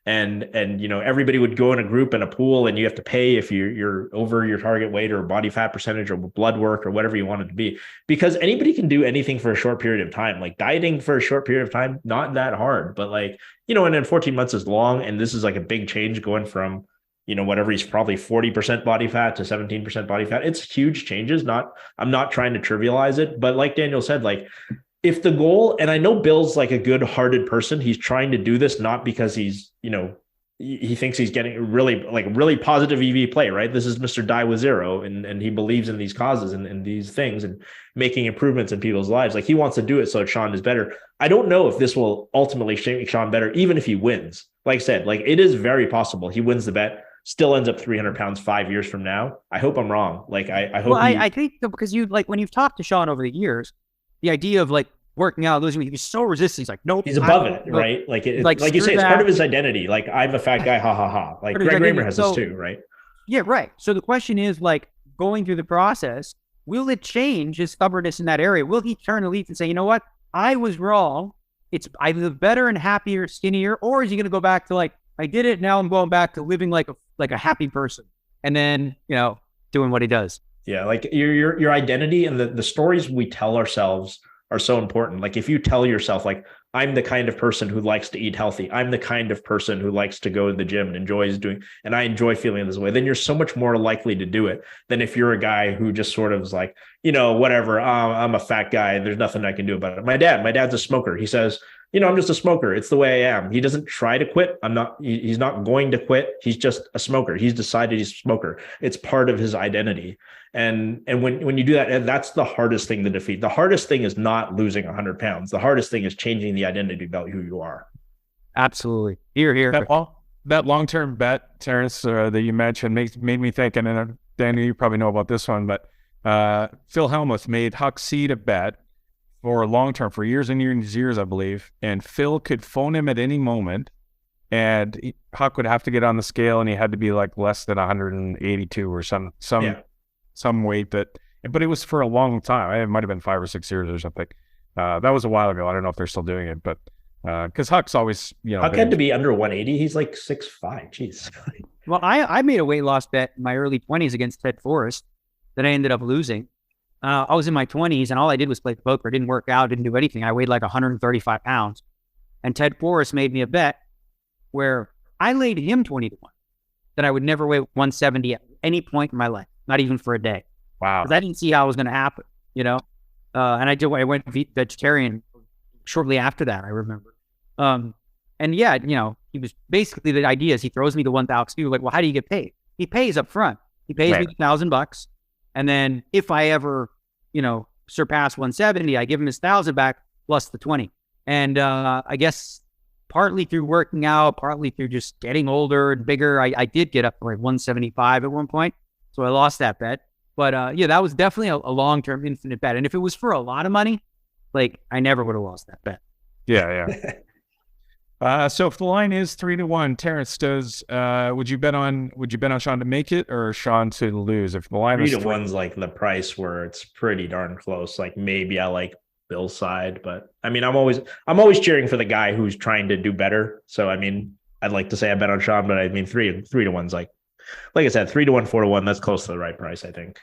And everybody would go in a group in a pool and you have to pay if you're over your target weight or body fat percentage or blood work or whatever you want it to be, because anybody can do anything for a short period of time. Like dieting for a short period of time, not that hard, but like, and then 14 months is long. And this is like a big change going from, whatever he's probably 40% body fat to 17% body fat. It's huge changes. I'm not trying to trivialize it, but like Daniel said, like, if the goal, and I know Bill's like a good-hearted person, he's trying to do this not because he's, he thinks he's getting really positive EV play, right? This is Mr. Die with Zero, and he believes in these causes and these things and making improvements in people's lives. Like he wants to do it so Sean is better. I don't know if this will ultimately make Sean better, even if he wins. Like I said, like it is very possible he wins the bet, still ends up 300 pounds 5 years from now. I hope I'm wrong. Like I hope. Well, I think because when you've talked to Sean over the years, the idea of like working out, losing weight, he's so resistant. He's like, nope. He's above it, right? Like you say, it's part of his identity. Like I'm a fat guy, ha ha ha. Like Greg Raymer has this too, right? Yeah, right. So the question is like going through the process, will it change his stubbornness in that area? Will he turn a leaf and say, you know what? I was wrong. I live better and happier, skinnier, or is he going to go back to like, I did it, now I'm going back to living like a happy person and then, doing what he does. Yeah, like your identity and the stories we tell ourselves are so important. Like if you tell yourself like, I'm the kind of person who likes to eat healthy, I'm the kind of person who likes to go to the gym and enjoys doing, and I enjoy feeling this way, then you're so much more likely to do it than if you're a guy who just sort of is like, whatever, I'm a fat guy, there's nothing I can do about it. My dad's a smoker. He says, I'm just a smoker. It's the way I am. He doesn't try to quit. He's not going to quit. He's just a smoker. He's decided he's a smoker. It's part of his identity. And when you do that, that's the hardest thing to defeat. The hardest thing is not losing 100 pounds. The hardest thing is changing the identity about who you are. Absolutely. Here. That long-term bet, Terrence, that you mentioned made me think, and Danny, you probably know about this one, but Phil Hellmuth made Huck seed a bet for long-term for years and years, I believe. And Phil could phone him at any moment, and Huck would have to get on the scale, and he had to be like less than 182 or some weight but it was for a long time. It might have been 5 or 6 years or something. That was a while ago. I don't know if they're still doing it, but because Huck's always, Huck had to be under 180. He's like 6'5". Jeez. Well, I made a weight loss bet in my early 20s against Ted Forrest that I ended up losing. I was in my 20s and all I did was play poker. Didn't work out, didn't do anything. I weighed like 135 pounds. And Ted Forrest made me a bet where I laid him 20 to 1 that I would never weigh 170 at any point in my life, not even for a day. Wow. Because I didn't see how it was going to happen, and I went vegetarian shortly after that, I remember. And yeah, he was basically, the idea is he throws me the 1,000. Like, well, how do you get paid? He pays up front. He pays me $1,000. And then if I ever, surpass 170, I give him his 1,000 back plus the 20. And I guess partly through working out, partly through just getting older and bigger, I did get up to like 175 at one point. So I lost that bet. But yeah, that was definitely a long-term infinite bet. And if it was for a lot of money, like I never would have lost that bet. Yeah. So if the line is 3-1, Terrence, would you bet on Sean to make it or Sean to lose? If the line 3-1's like the price where it's pretty darn close. Like maybe I like Bill's side, but I mean, I'm always cheering for the guy who's trying to do better. So I mean, I'd like to say I bet on Sean, but I mean, 3-1's like I said, 3-1, 4-1. That's close to the right price, I think.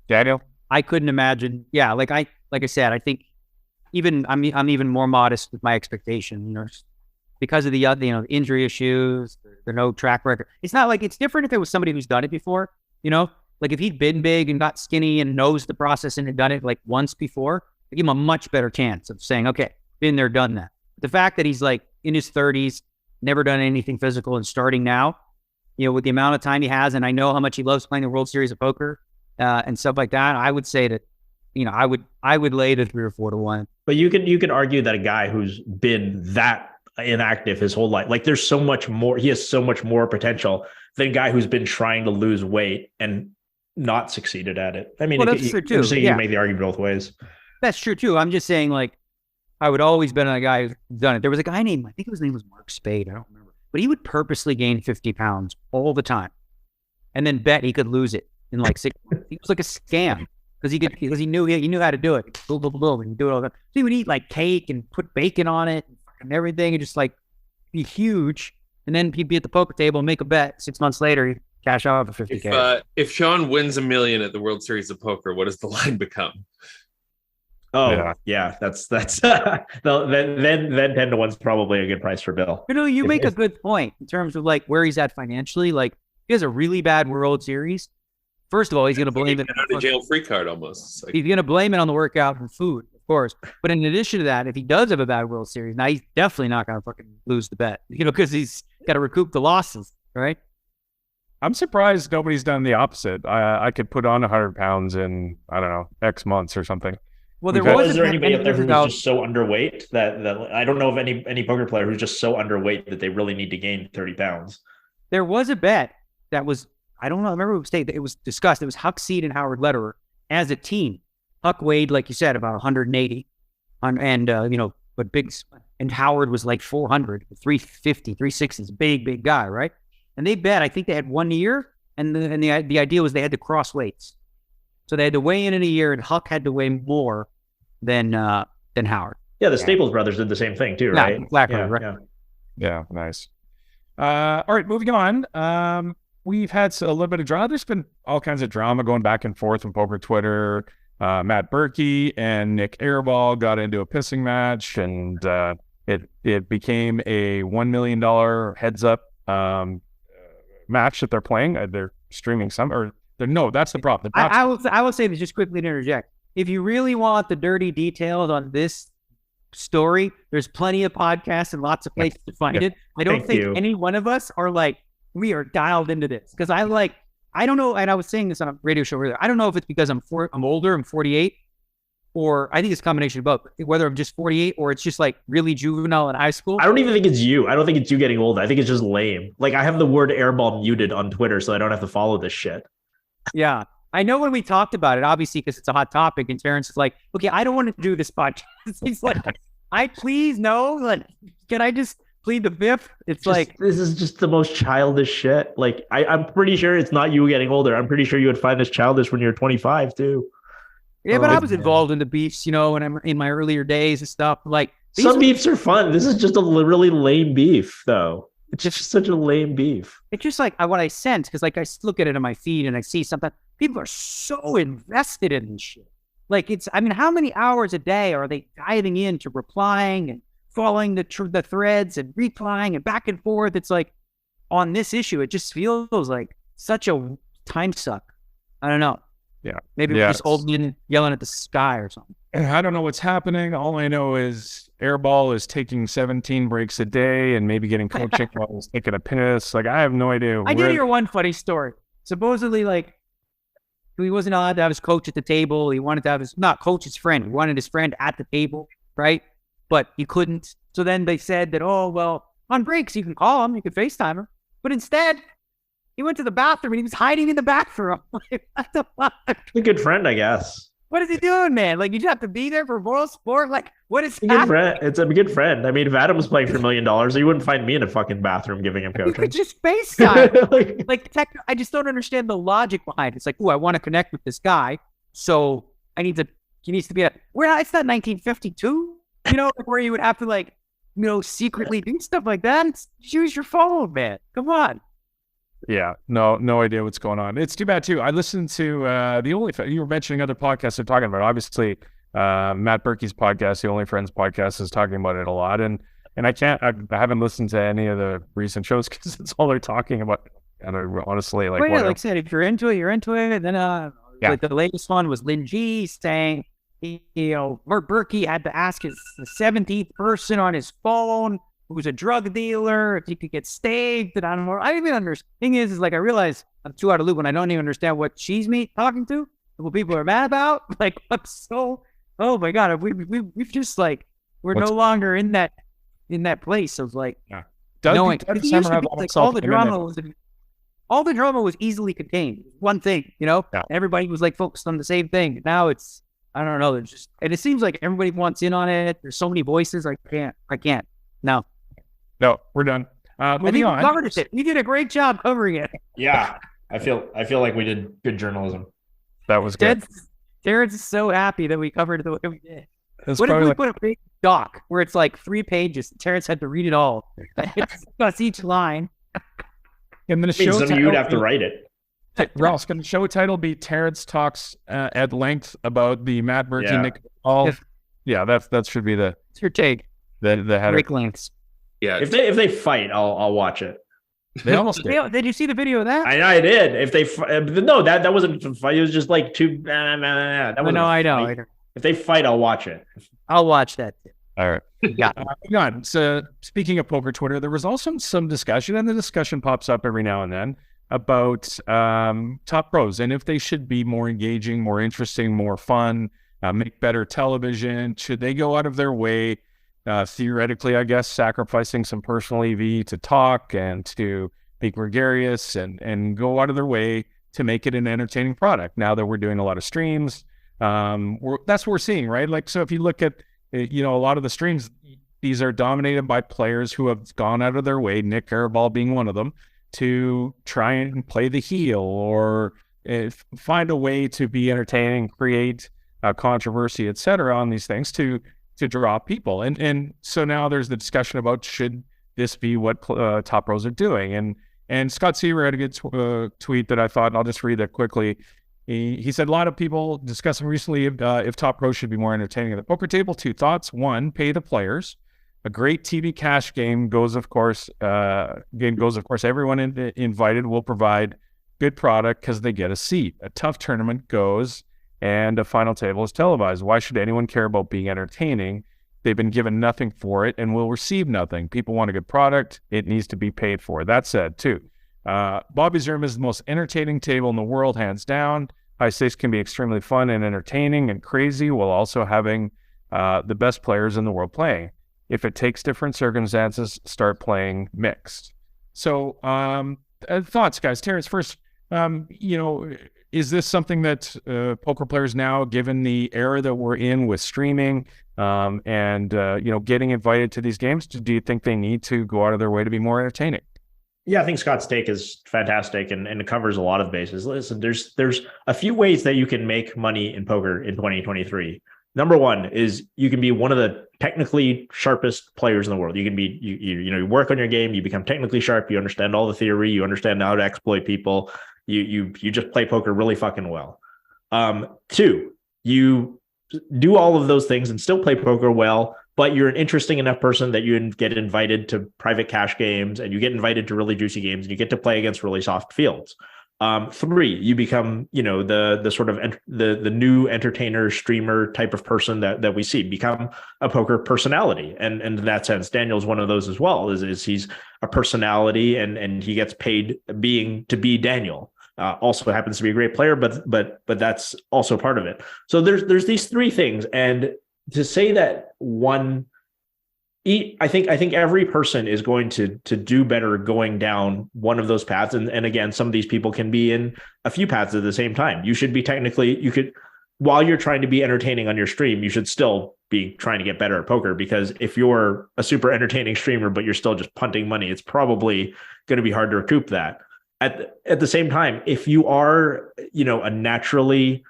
Daniel, I couldn't imagine. Yeah, like I said, I think I'm even more modest with my expectation. Because of the injury issues, the no track record. It's not like it's different if it was somebody who's done it before. Like if he'd been big and got skinny and knows the process and had done it like once before, I give him a much better chance of saying, okay, been there, done that. The fact that he's like in his 30s, never done anything physical and starting now, with the amount of time he has, and I know how much he loves playing the World Series of Poker and stuff like that, I would say that, I would lay the 3 or 4-1. But you could argue that a guy who's been that inactive his whole life, like there's so much more, he has so much more potential than a guy who's been trying to lose weight and not succeeded at it. I mean, that's true too. You make the argument both ways. That's true too. I'm just saying, like, I would always bet on a guy who's done it. There was a guy named, I think his name was Mark Spade. I don't remember, but he would purposely gain 50 pounds all the time, and then bet he could lose it in like 6 months. He was like a scam because he knew how to do it. Boom, boom, boom, and do it all the time. So he would eat like cake and put bacon on it and everything, and just like be huge. And then he'd be at the poker table and make a bet. 6 months later, he'd cash out for $50K. If Sean wins $1 million at the World Series of Poker, what does the line become? Oh yeah, that's then 10-1's probably a good price for Bill. You make a good point in terms of like where he's at financially. Like he has a really bad World Series. First of all, he's going to blame it on a jail free card almost. He's going to blame it on the workout and food, of course. But in addition to that, if he does have a bad World Series, now he's definitely not going to fucking lose the bet, because he's got to recoup the losses, right? I'm surprised nobody's done the opposite. I could put on 100 pounds in, I don't know, X months or something. Well, is there anybody out there who's just so underweight that I don't know of any poker player who's just so underweight that they really need to gain 30 pounds? There was a bet that was, I don't know, I remember it was discussed. It was Huck Seed and Howard Lederer as a team. Huck weighed, like you said, about 180, but big, and Howard was like 400, 350, 360, big guy, right? And they bet, I think they had 1 year, and the idea was they had to cross weights. So they had to weigh in a year, and Huck had to weigh more than Howard. Yeah, the Staples brothers did the same thing too, right? Exactly, right. Yeah, nice. All right, moving on. We've had a little bit of drama. There's been all kinds of drama going back and forth on poker Twitter. Matt Berkey and Nik Airball got into a pissing match, and it became a $1 million heads up match that they're playing. They're streaming some, or no, that's the problem. I will say this just quickly to interject. If you really want the dirty details on this story, there's plenty of podcasts and lots of places to find it. I don't think any one of us are like, we are dialed into this, because I don't know, and I was saying this on a radio show earlier, I don't know if it's because I'm older, I'm 48, or I think it's a combination of both, whether I'm just 48 or it's just like really juvenile in high school. I don't even think it's you. I don't think it's you getting old. I think it's just lame. Like, I have the word airball muted on Twitter so I don't have to follow this shit. Yeah. I know when we talked about it, obviously, because it's a hot topic, and Terrence is like, okay, I don't want to do this podcast. He's like, can I just plead the fifth? It's like, this is just the most childish shit. Like, I'm pretty sure it's not you getting older. I'm pretty sure you would find this childish when you're 25 too. Yeah, but I was involved in the beefs, when I'm in my earlier days and stuff. Like, some beefs are fun. This is just a really lame beef, though. It's just such a lame beef. It's just like what I sense, because like I look at it on my feed and I see something. People are so invested in this shit. Like, how many hours a day are they diving into replying and following the threads and replying and back and forth? It's like, on this issue, it just feels like such a time suck. I don't know. Yeah. Maybe we're just old men yelling at the sky or something. I don't know what's happening. All I know is Airball is taking 17 breaks a day and maybe getting coaching while he's taking a piss. Like, I have no idea. I did hear one funny story. Supposedly, like, he wasn't allowed to have his coach at the table. He wanted to have his friend. He wanted his friend at the table, right? But he couldn't. So then they said that, oh, well, on breaks, you can call him. You can FaceTime him. But instead, He went to the bathroom and he was hiding in the bathroom. Like, what the fuck? A good friend, I guess. What is he doing, man? Like, you just have to be there for moral support? Like, what is A good friend. It's a good friend. I mean, if Adam was playing for $1 million, you wouldn't find me in a fucking bathroom giving him You coaching. could just FaceTime. I just don't understand the logic behind it. It's like, oh, I want to connect with this guy, so he needs to be it's not 1952, like where you would have to secretly do stuff like that. Just use your phone, man. Come on. Yeah, no idea what's going on. It's too bad too. I listened to the Only you were mentioning other podcasts they're talking about. Obviously, Matt Berkey's podcast, the Only Friends podcast, is talking about it a lot. And I haven't listened to any of the recent shows because it's all they're talking about. And honestly, like, like I said, if you're into it, you're into it. And then like the latest one was Lin G saying, Berkey had to ask the 17th person on his phone who's a drug dealer if he could get staked. And I don't know. I don't even understand. Thing is like, I realize I'm too out of loop when I don't even understand what she's talking to, what people are mad about. Like, oh my God, we've just we're no longer in that place of knowing. All the drama was easily contained. One thing, everybody was focused on the same thing. Now it's, I don't know. And it seems like everybody wants in on it. There's so many voices. I can't. No, we're done. Moving on. Covered it. We did a great job covering it. Yeah, I feel like we did good journalism. That was good. Terrence is so happy that we covered it the way we did. What if we put a big doc where it's 3 pages? Terrence had to read it all. It's each line. And then you would have to write it. Ross, can the show title be Terrence talks at length about the Matt Berkey Nik Airball? Yeah, that should be it's your take. The header. Great lengths. Yeah. If they fight, I'll watch it. They almost did. Did you see the video of that? I did. If they no, that wasn't a fight. It was just two. That was I know. If they fight, I'll watch it. I'll watch that. All right. Yeah. Hang on. So speaking of poker Twitter, there was also some discussion, and the discussion pops up every now and then about top pros and if they should be more engaging, more interesting, more fun, make better television. Should they go out of their way? Theoretically, I guess, sacrificing some personal EV to talk and to be gregarious and go out of their way to make it an entertaining product. Now that we're doing a lot of streams, that's what we're seeing, right? So if you look at, a lot of the streams, these are dominated by players who have gone out of their way, Nik Airball being one of them, to try and play the heel or find a way to be entertaining, create controversy, etc. on these things to draw people. And so now there's the discussion about should this be what top pros are doing. And Scott Seaver had a good tweet that I thought, and I'll just read that quickly. He said, a lot of people discussing recently if top pros should be more entertaining at the poker table. 2 thoughts. 1, pay the players. A great TV cash game goes, of course, everyone invited will provide good product because they get a seat. A tough tournament goes and a final table is televised. Why should anyone care about being entertaining? They've been given nothing for it and will receive nothing. People want a good product. It needs to be paid for. That said, too, Bobby's Room is the most entertaining table in the world, hands down. High stakes can be extremely fun and entertaining and crazy while also having the best players in the world playing. If it takes different circumstances, start playing mixed. So thoughts, guys. Terrence, first, is this something that poker players now, given the era that we're in with streaming and getting invited to these games, do you think they need to go out of their way to be more entertaining? Yeah, I think Scott's take is fantastic and it covers a lot of bases. Listen, there's a few ways that you can make money in poker in 2023. Number one is you can be one of the technically sharpest players in the world. You can be, you work on your game, you become technically sharp, you understand all the theory, you understand how to exploit people. You just play poker really fucking well. 2, you do all of those things and still play poker well, but you're an interesting enough person that you get invited to private cash games and you get invited to really juicy games and you get to play against really soft fields. 3, you become, the sort of the new entertainer, streamer type of person that we see, become a poker personality. And in that sense, Daniel's one of those as well, is he's a personality and he gets paid to be Daniel. Also happens to be a great player, but that's also part of it. So there's these 3 things. And to say that one I think every person is going to do better going down one of those paths. And again, some of these people can be in a few paths at the same time. You should be while you're trying to be entertaining on your stream, you should still be trying to get better at poker, because if you're a super entertaining streamer, but you're still just punting money, it's probably going to be hard to recoup that. At the same time, if you are, a naturally,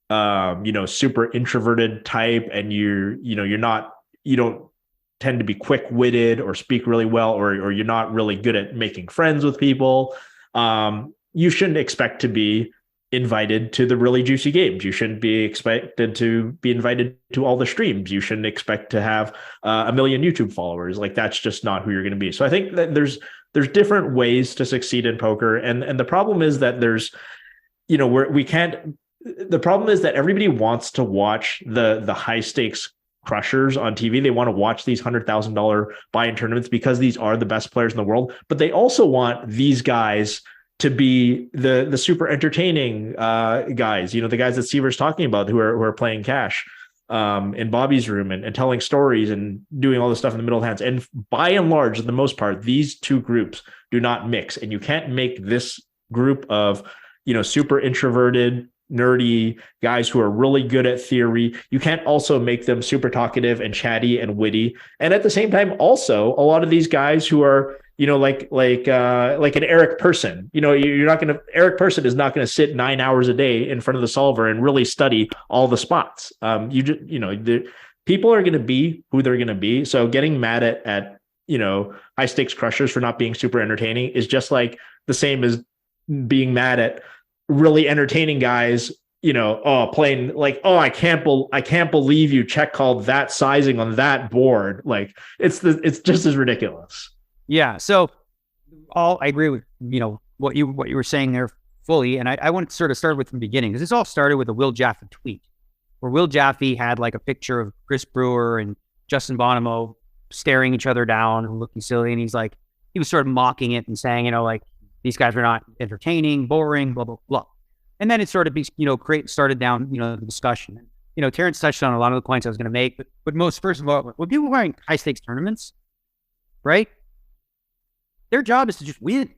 super introverted type, and you don't tend to be quick-witted or speak really well, or you're not really good at making friends with people, you shouldn't expect to be invited to the really juicy games. You shouldn't be expected to be invited to all the streams. You shouldn't expect to have a million YouTube followers. Like, that's just not who you're going to be. So I think that there's different ways to succeed in poker. And the problem is that the problem is that everybody wants to watch the high stakes crushers on TV. They want to watch these $100,000 buy-in tournaments because these are the best players in the world, but they also want these guys to be the super entertaining guys, the guys that Seaver's talking about, who are playing cash in Bobby's room and telling stories and doing all this stuff in the middle of hands. And by and large, for the most part, these two groups do not mix. And you can't make this group of, super introverted, nerdy guys who are really good at theory. You can't also make them super talkative and chatty and witty. And at the same time, also a lot of these guys who are, like an Eric Person, Eric Person is not going to sit 9 hours a day in front of the solver and really study all the spots. People are going to be who they're going to be. So getting mad at high stakes crushers for not being super entertaining is just like the same as being mad at really entertaining guys, playing like, I can't believe you check called that sizing on that board. Like, it's just as ridiculous. Yeah. So I agree with, what you were saying there fully. And I want to sort of start with the beginning, because this all started with a Will Jaffe tweet, where Will Jaffe had like a picture of Chris Brewer and Justin Bonomo staring each other down and looking silly. And he was sort of mocking it and saying, like, these guys are not entertaining, boring, blah, blah, blah. And then it sort of, started down, the discussion. Terrence touched on a lot of the points I was going to make, but first of all, when people are playing high stakes tournaments, right? Their job is to just win.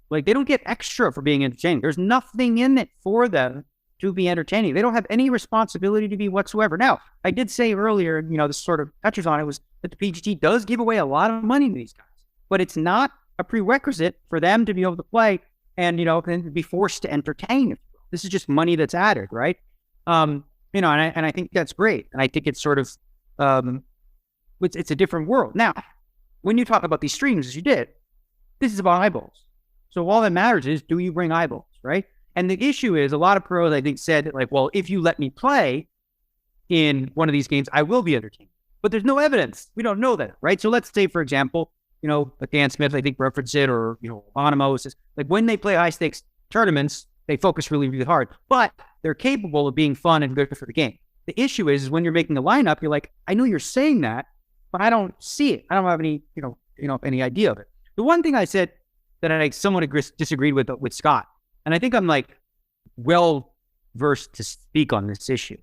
Like, they don't get extra for being entertaining. There's nothing in it for them to be entertaining. They don't have any responsibility to be whatsoever. Now, I did say earlier, this sort of touches on it, was that the PGT does give away a lot of money to these guys, but it's not a prerequisite for them to be able to play and, and be forced to entertain. This is just money that's added, right? And I think that's great. And I think it's sort of, it's a different world. Now, when you talk about these streams, as you did, this is about eyeballs. So all that matters is, do you bring eyeballs, right? And the issue is, a lot of pros, I think, said, like, well, if you let me play in one of these games, I will be entertained. But there's no evidence. We don't know that, right? So let's say, for example, like Dan Smith, I think, referenced it, or, Bonomo says, like, when they play high stakes tournaments, they focus really, really hard, but they're capable of being fun and good for the game. The issue is when you're making a lineup, you're like, I know you're saying that, but I don't see it. I don't have any, any idea of it. The one thing I said that I somewhat disagreed with Scott, and I think I'm like well versed to speak on this issue.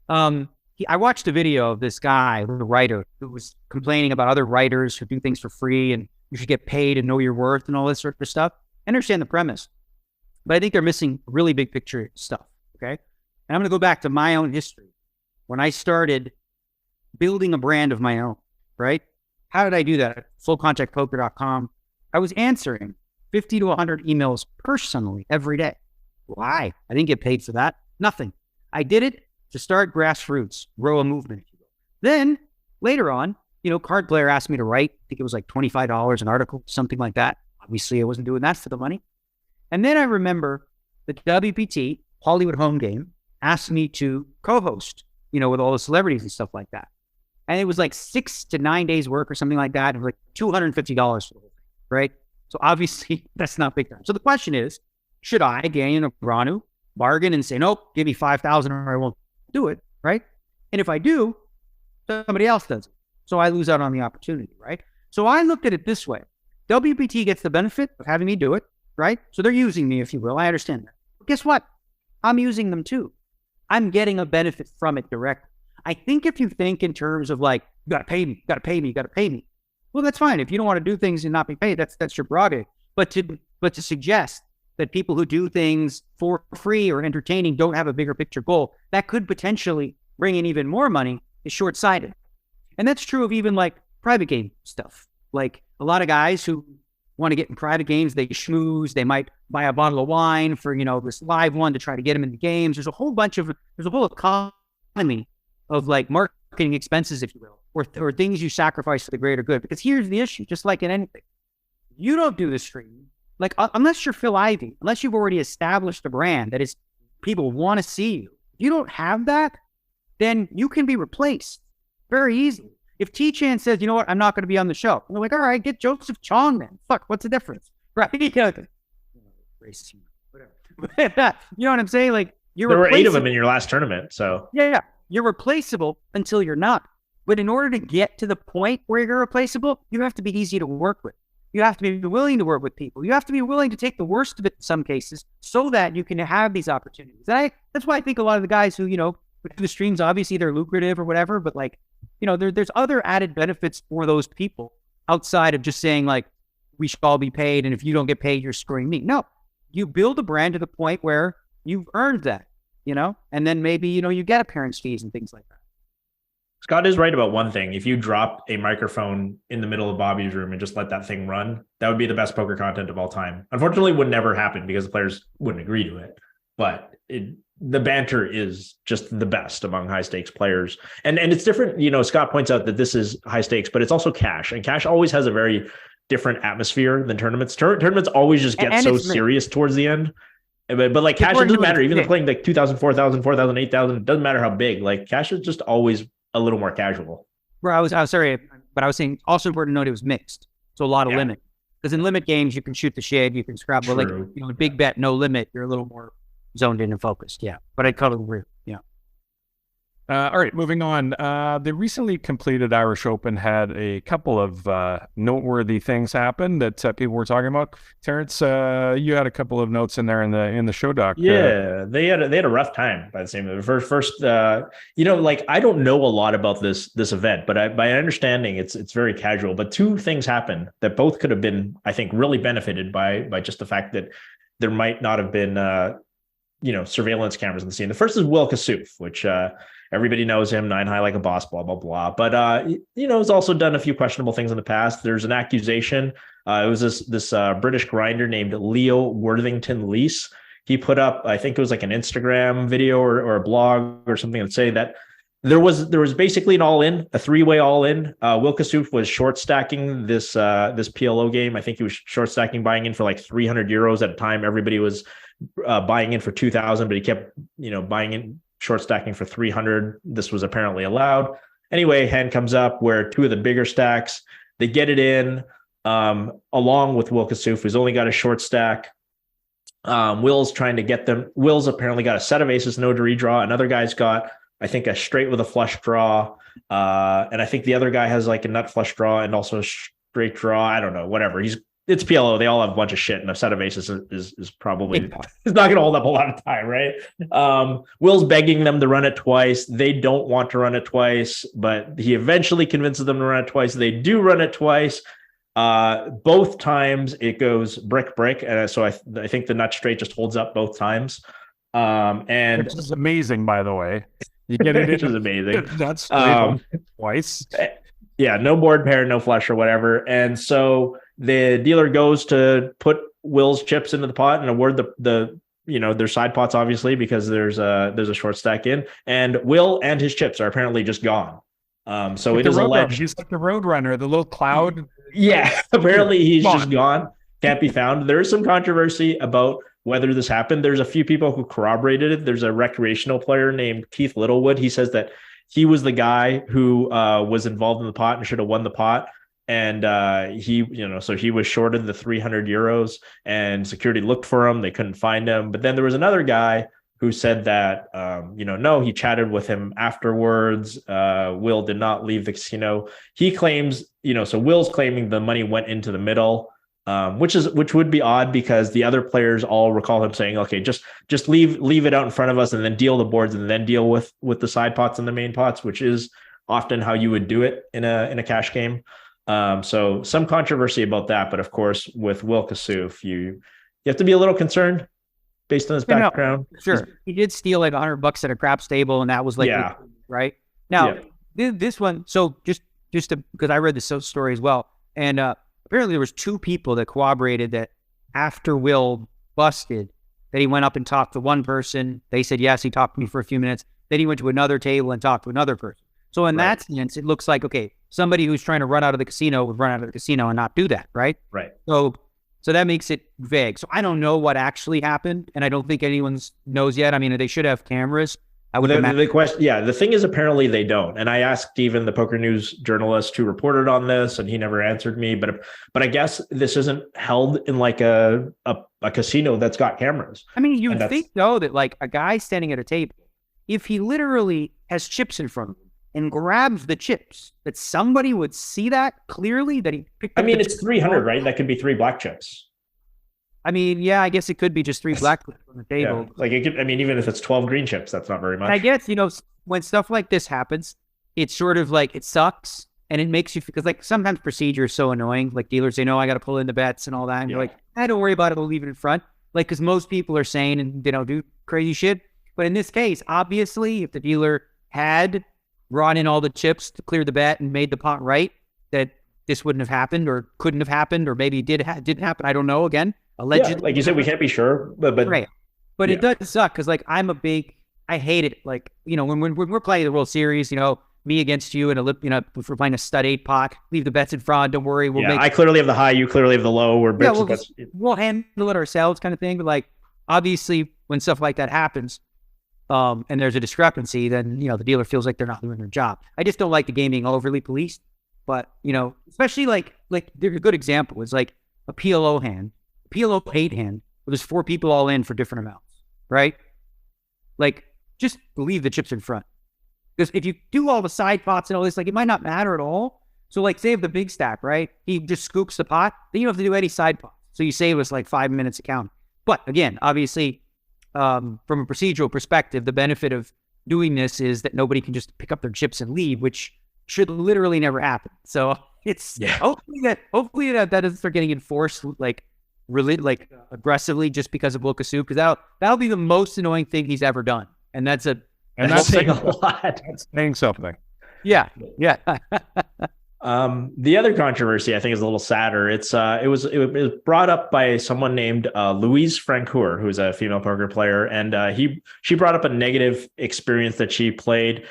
I watched a video of this guy, the writer, who was complaining about other writers who do things for free and you should get paid and know your worth and all this sort of stuff. I understand the premise, but I think they're missing really big picture stuff. Okay. And I'm going to go back to my own history. When I started building a brand of my own, right? How did I do that? FullContactPoker.com. I was answering 50 to 100 emails personally every day. Why? I didn't get paid for that. Nothing. I did it to start grassroots, grow a movement. Then later on, Card Player asked me to write. I think it was like $25 an article, something like that. Obviously, I wasn't doing that for the money. And then I remember the WPT, Hollywood Home Game, asked me to co-host, with all the celebrities and stuff like that. And it was like 6 to 9 days work or something like that. It was like $250 for the whole thing, right? So obviously, that's not big time. So the question is, should I, Daniel Negreanu, bargain and say, nope, give me $5,000 or I won't do it, right? And if I do, somebody else does it. So I lose out on the opportunity, right? So I looked at it this way. WPT gets the benefit of having me do it, right? So they're using me, if you will. I understand that. But guess what? I'm using them too. I'm getting a benefit from it directly. I think if you think in terms of like, you got to pay me, got to pay me, got to pay me, Well, that's fine. If you don't want to do things and not be paid, that's your prerogative. But to suggest that people who do things for free or entertaining don't have a bigger picture goal that could potentially bring in even more money is short-sighted. And that's true of even like private game stuff. Like a lot of guys who want to get in private games, they schmooze, they might buy a bottle of wine for, this live one to try to get them into games. There's a whole economy of like marketing expenses, if you will, or things you sacrifice for the greater good. Because here's the issue, just like in anything, you don't do the stream. Like, unless you're Phil Ivey, unless you've already established a brand that is, people want to see you. If you don't have that, then you can be replaced very easily. If T-Chan says, you know what, I'm not going to be on the show, we're like, all right, get Joseph Chong then. Fuck, what's the difference? Right? Whatever. You know what I'm saying? Like, there were 8 of them in your last tournament, so. Yeah. You're replaceable until you're not. But in order to get to the point where you're replaceable, you have to be easy to work with. You have to be willing to work with people. You have to be willing to take the worst of it in some cases so that you can have these opportunities. And that's why I think a lot of the guys who, do the streams, obviously they're lucrative or whatever, but like, there's other added benefits for those people outside of just saying like, we should all be paid. And if you don't get paid, you're screwing me. No, you build a brand to the point where you've earned that, and then maybe, you get appearance fees and things like that. Scott is right about one thing. If you drop a microphone in the middle of Bobby's room and just let that thing run, that would be the best poker content of all time. Unfortunately, it would never happen because the players wouldn't agree to it. But the banter is just the best among high stakes players. And it's different. Scott points out that this is high stakes, but it's also cash. And cash always has a very different atmosphere than tournaments. Tournaments always just get so serious towards the end. But like cash, it doesn't matter. Even if playing like 2,000, 4,000, 4,000, 8,000, it doesn't matter how big. Like cash is just always a little more casual. Bro, I was sorry, but I was saying also important to note it was mixed. So a lot of limit. Because in limit games, you can shoot the shade, you can scrap. But like, big bet, no limit, you're a little more zoned in and focused. Yeah. But I totally agree. Yeah. All right, moving on. The recently completed Irish Open had a couple of noteworthy things happen that people were talking about. Terrence, you had a couple of notes in there in the show doc. Yeah, they had a rough time by the same. First, I don't know a lot about this event, but by understanding, it's very casual. But 2 things happened that both could have been, I think, really benefited by just the fact that there might not have been surveillance cameras in the scene. The first is Will Kassouf, which everybody knows him, 9 high like a boss, blah, blah, blah. But, he's also done a few questionable things in the past. There's an accusation. It was this British grinder named Leo Worthington Lease. He put up, I think it was like an Instagram video or a blog or something that say that there was basically an all-in, a 3-way all-in. Will Kassouf was short stacking this PLO game. I think he was short stacking, buying in for like 300 euros at a time. Everybody was buying in for 2,000, but he kept, buying in, short stacking for 300. This was apparently allowed. Anyway, hand comes up where 2 of the bigger stacks, they get it in along with Will Kassouf, who's only got a short stack. Will's trying to get them. Will's apparently got a set of aces, no to redraw. Another guy's got, I think, a straight with a flush draw. And I think the other guy has like a nut flush draw and also a straight draw. I don't know, whatever. It's PLO. They all have a bunch of shit, and a set of aces is probably it's not going to hold up a lot of time, right? Will's begging them to run it twice. They don't want to run it twice, but he eventually convinces them to run it twice. They do run it twice. Both times it goes brick, and so I think the nut straight just holds up both times. And which is amazing, by the way. You get it, which is amazing. That's straight twice. Yeah, no board pair, no flush or whatever, and so the dealer goes to put Will's chips into the pot and award the their side pots, obviously, because there's a short stack in, and Will and his chips are apparently just gone. So like it is alleged he's like the Roadrunner, the little cloud. Yeah, apparently he's just gone, can't be found. There is some controversy about whether this happened. There's a few people who corroborated it. There's a recreational player named Keith Littlewood. He says that he was the guy who was involved in the pot and should have won the pot. And so he was shorted the 300 euros and security looked for him. They couldn't find him. But then there was another guy who said that, no, he chatted with him afterwards. Will did not leave the casino. He claims, so Will's claiming the money went into the middle, which would be odd because the other players all recall him saying, okay, just leave it out in front of us and then deal the boards and then deal with the side pots and the main pots, which is often how you would do it in a cash game. So some controversy about that, but of course, with Will Kassouf, you have to be a little concerned based on his background. Sure, he did steal like $100 at a crap stable, and that was like right now. This one, so just because I read this story as well, and apparently there was 2 people that corroborated that after Will busted, that he went up and talked to one person. They said yes, he talked to me for a few minutes. Then he went to another table and talked to another person. So in that sense, it looks like, okay, somebody who's trying to run out of the casino would run out of the casino and not do that, right? Right. So that makes it vague. So I don't know what actually happened, and I don't think anyone knows yet. I mean, they should have cameras. I would imagine. The question, the thing is, apparently they don't. And I asked Steven, the Poker News journalist who reported on this, and he never answered me. But I guess this isn't held in like a casino that's got cameras. I mean, you would think though that like a guy standing at a table, if he literally has chips in front of him and grabs the chips, that somebody would see that clearly, that he picked up. I mean, it's 300, right? That could be 3 black chips. I mean, yeah, I guess it could be just 3 black chips on the table. Yeah. Like it could, I mean, even if it's 12 green chips, that's not very much. And I guess, when stuff like this happens, it's sort of like, it sucks. And it makes you, because like sometimes procedure is so annoying. Like dealers say, no, I got to pull in the bets and all that. And you're like, don't worry about it. We'll leave it in front. Like, because most people are saying, and do crazy shit. But in this case, obviously, if the dealer had brought in all the chips to clear the bet and made the pot right, that this wouldn't have happened or couldn't have happened, or maybe didn't happen. I don't know. Again, allegedly. Like you said, we can't be sure, but right. But it does suck because like I hate it. Like, when we're playing the World Series, me against you, and if we're playing a stud 8 pot, leave the bets in front. Don't worry. I clearly have the high, you clearly have the low. We'll handle it ourselves, kind of thing. But like, obviously, when stuff like that happens, and there's a discrepancy, then the dealer feels like they're not doing their job. I just don't like the game being overly policed. But especially like there's a good example is like a PLO hand, PLO 8 hand, where there's 4 people all in for different amounts, right? Like, just leave the chips in front. Because if you do all the side pots and all this, like, it might not matter at all. So, like, say if the big stack, right? He just scoops the pot, then you don't have to do any side pots. So you save us like 5 minutes of count. But again, obviously, from a procedural perspective, the benefit of doing this is that nobody can just pick up their chips and leave, which should literally never happen. So it's hopefully that doesn't start getting enforced like aggressively just because of Will Kassouf, because that'll be the most annoying thing he's ever done. And that's saying a lot. That's saying something. Yeah. The other controversy I think is a little sadder. It was brought up by someone named Louise Francoeur, who's a female poker player, and she brought up a negative experience that she played.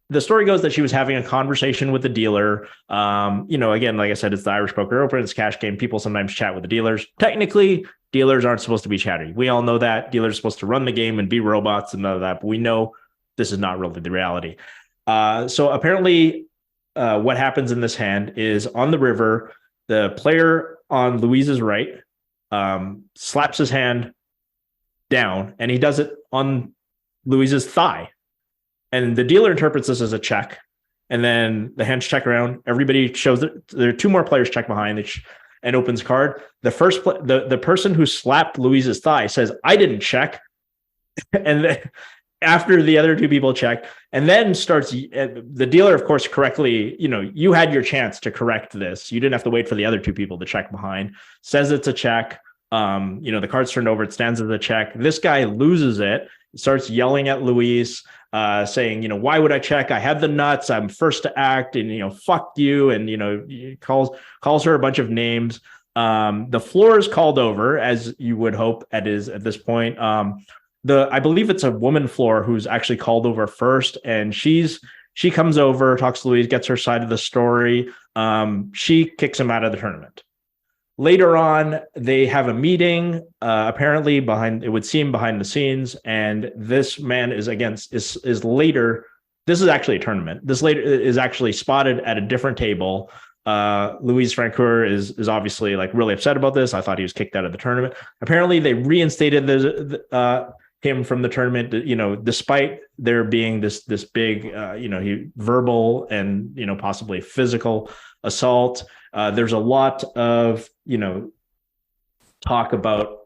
The story goes that she was having a conversation with the dealer. Again, like I said, it's the Irish Poker Open, it's a cash game. People sometimes chat with the dealers. Technically, dealers aren't supposed to be chatty. We all know that. Dealers are supposed to run the game and be robots and none of that, but we know this is not really the reality. So apparently, what happens in this hand is on the river, the player on Louise's right slaps his hand down, and he does it on Louise's thigh. And the dealer interprets this as a check. And then the hands check around. Everybody shows that there are 2 more players check behind and opens card. The person who slapped Louise's thigh says, "I didn't check." And then after the other 2 people check, and then starts the dealer, of course, correctly, you had your chance to correct this. You didn't have to wait for the other 2 people to check behind. Says it's a check. The card's turned over. It stands as a check. This guy loses it, starts yelling at Louise, saying, "Why would I check? I had the nuts. I'm first to act, and fuck you." And he calls her a bunch of names. The floor is called over, as you would hope at this point. I believe it's a woman floor who's actually called over first, and she comes over, talks to Louise, gets her side of the story. She kicks him out of the tournament. Later on, they have a meeting, apparently behind the scenes, and this man is later. This is actually a tournament. This later is actually spotted at a different table. Louise Francoeur is obviously like really upset about this. I thought he was kicked out of the tournament. Apparently, they reinstated him from the tournament. Despite there being this big, verbal and possibly physical assault. There's a lot of talk about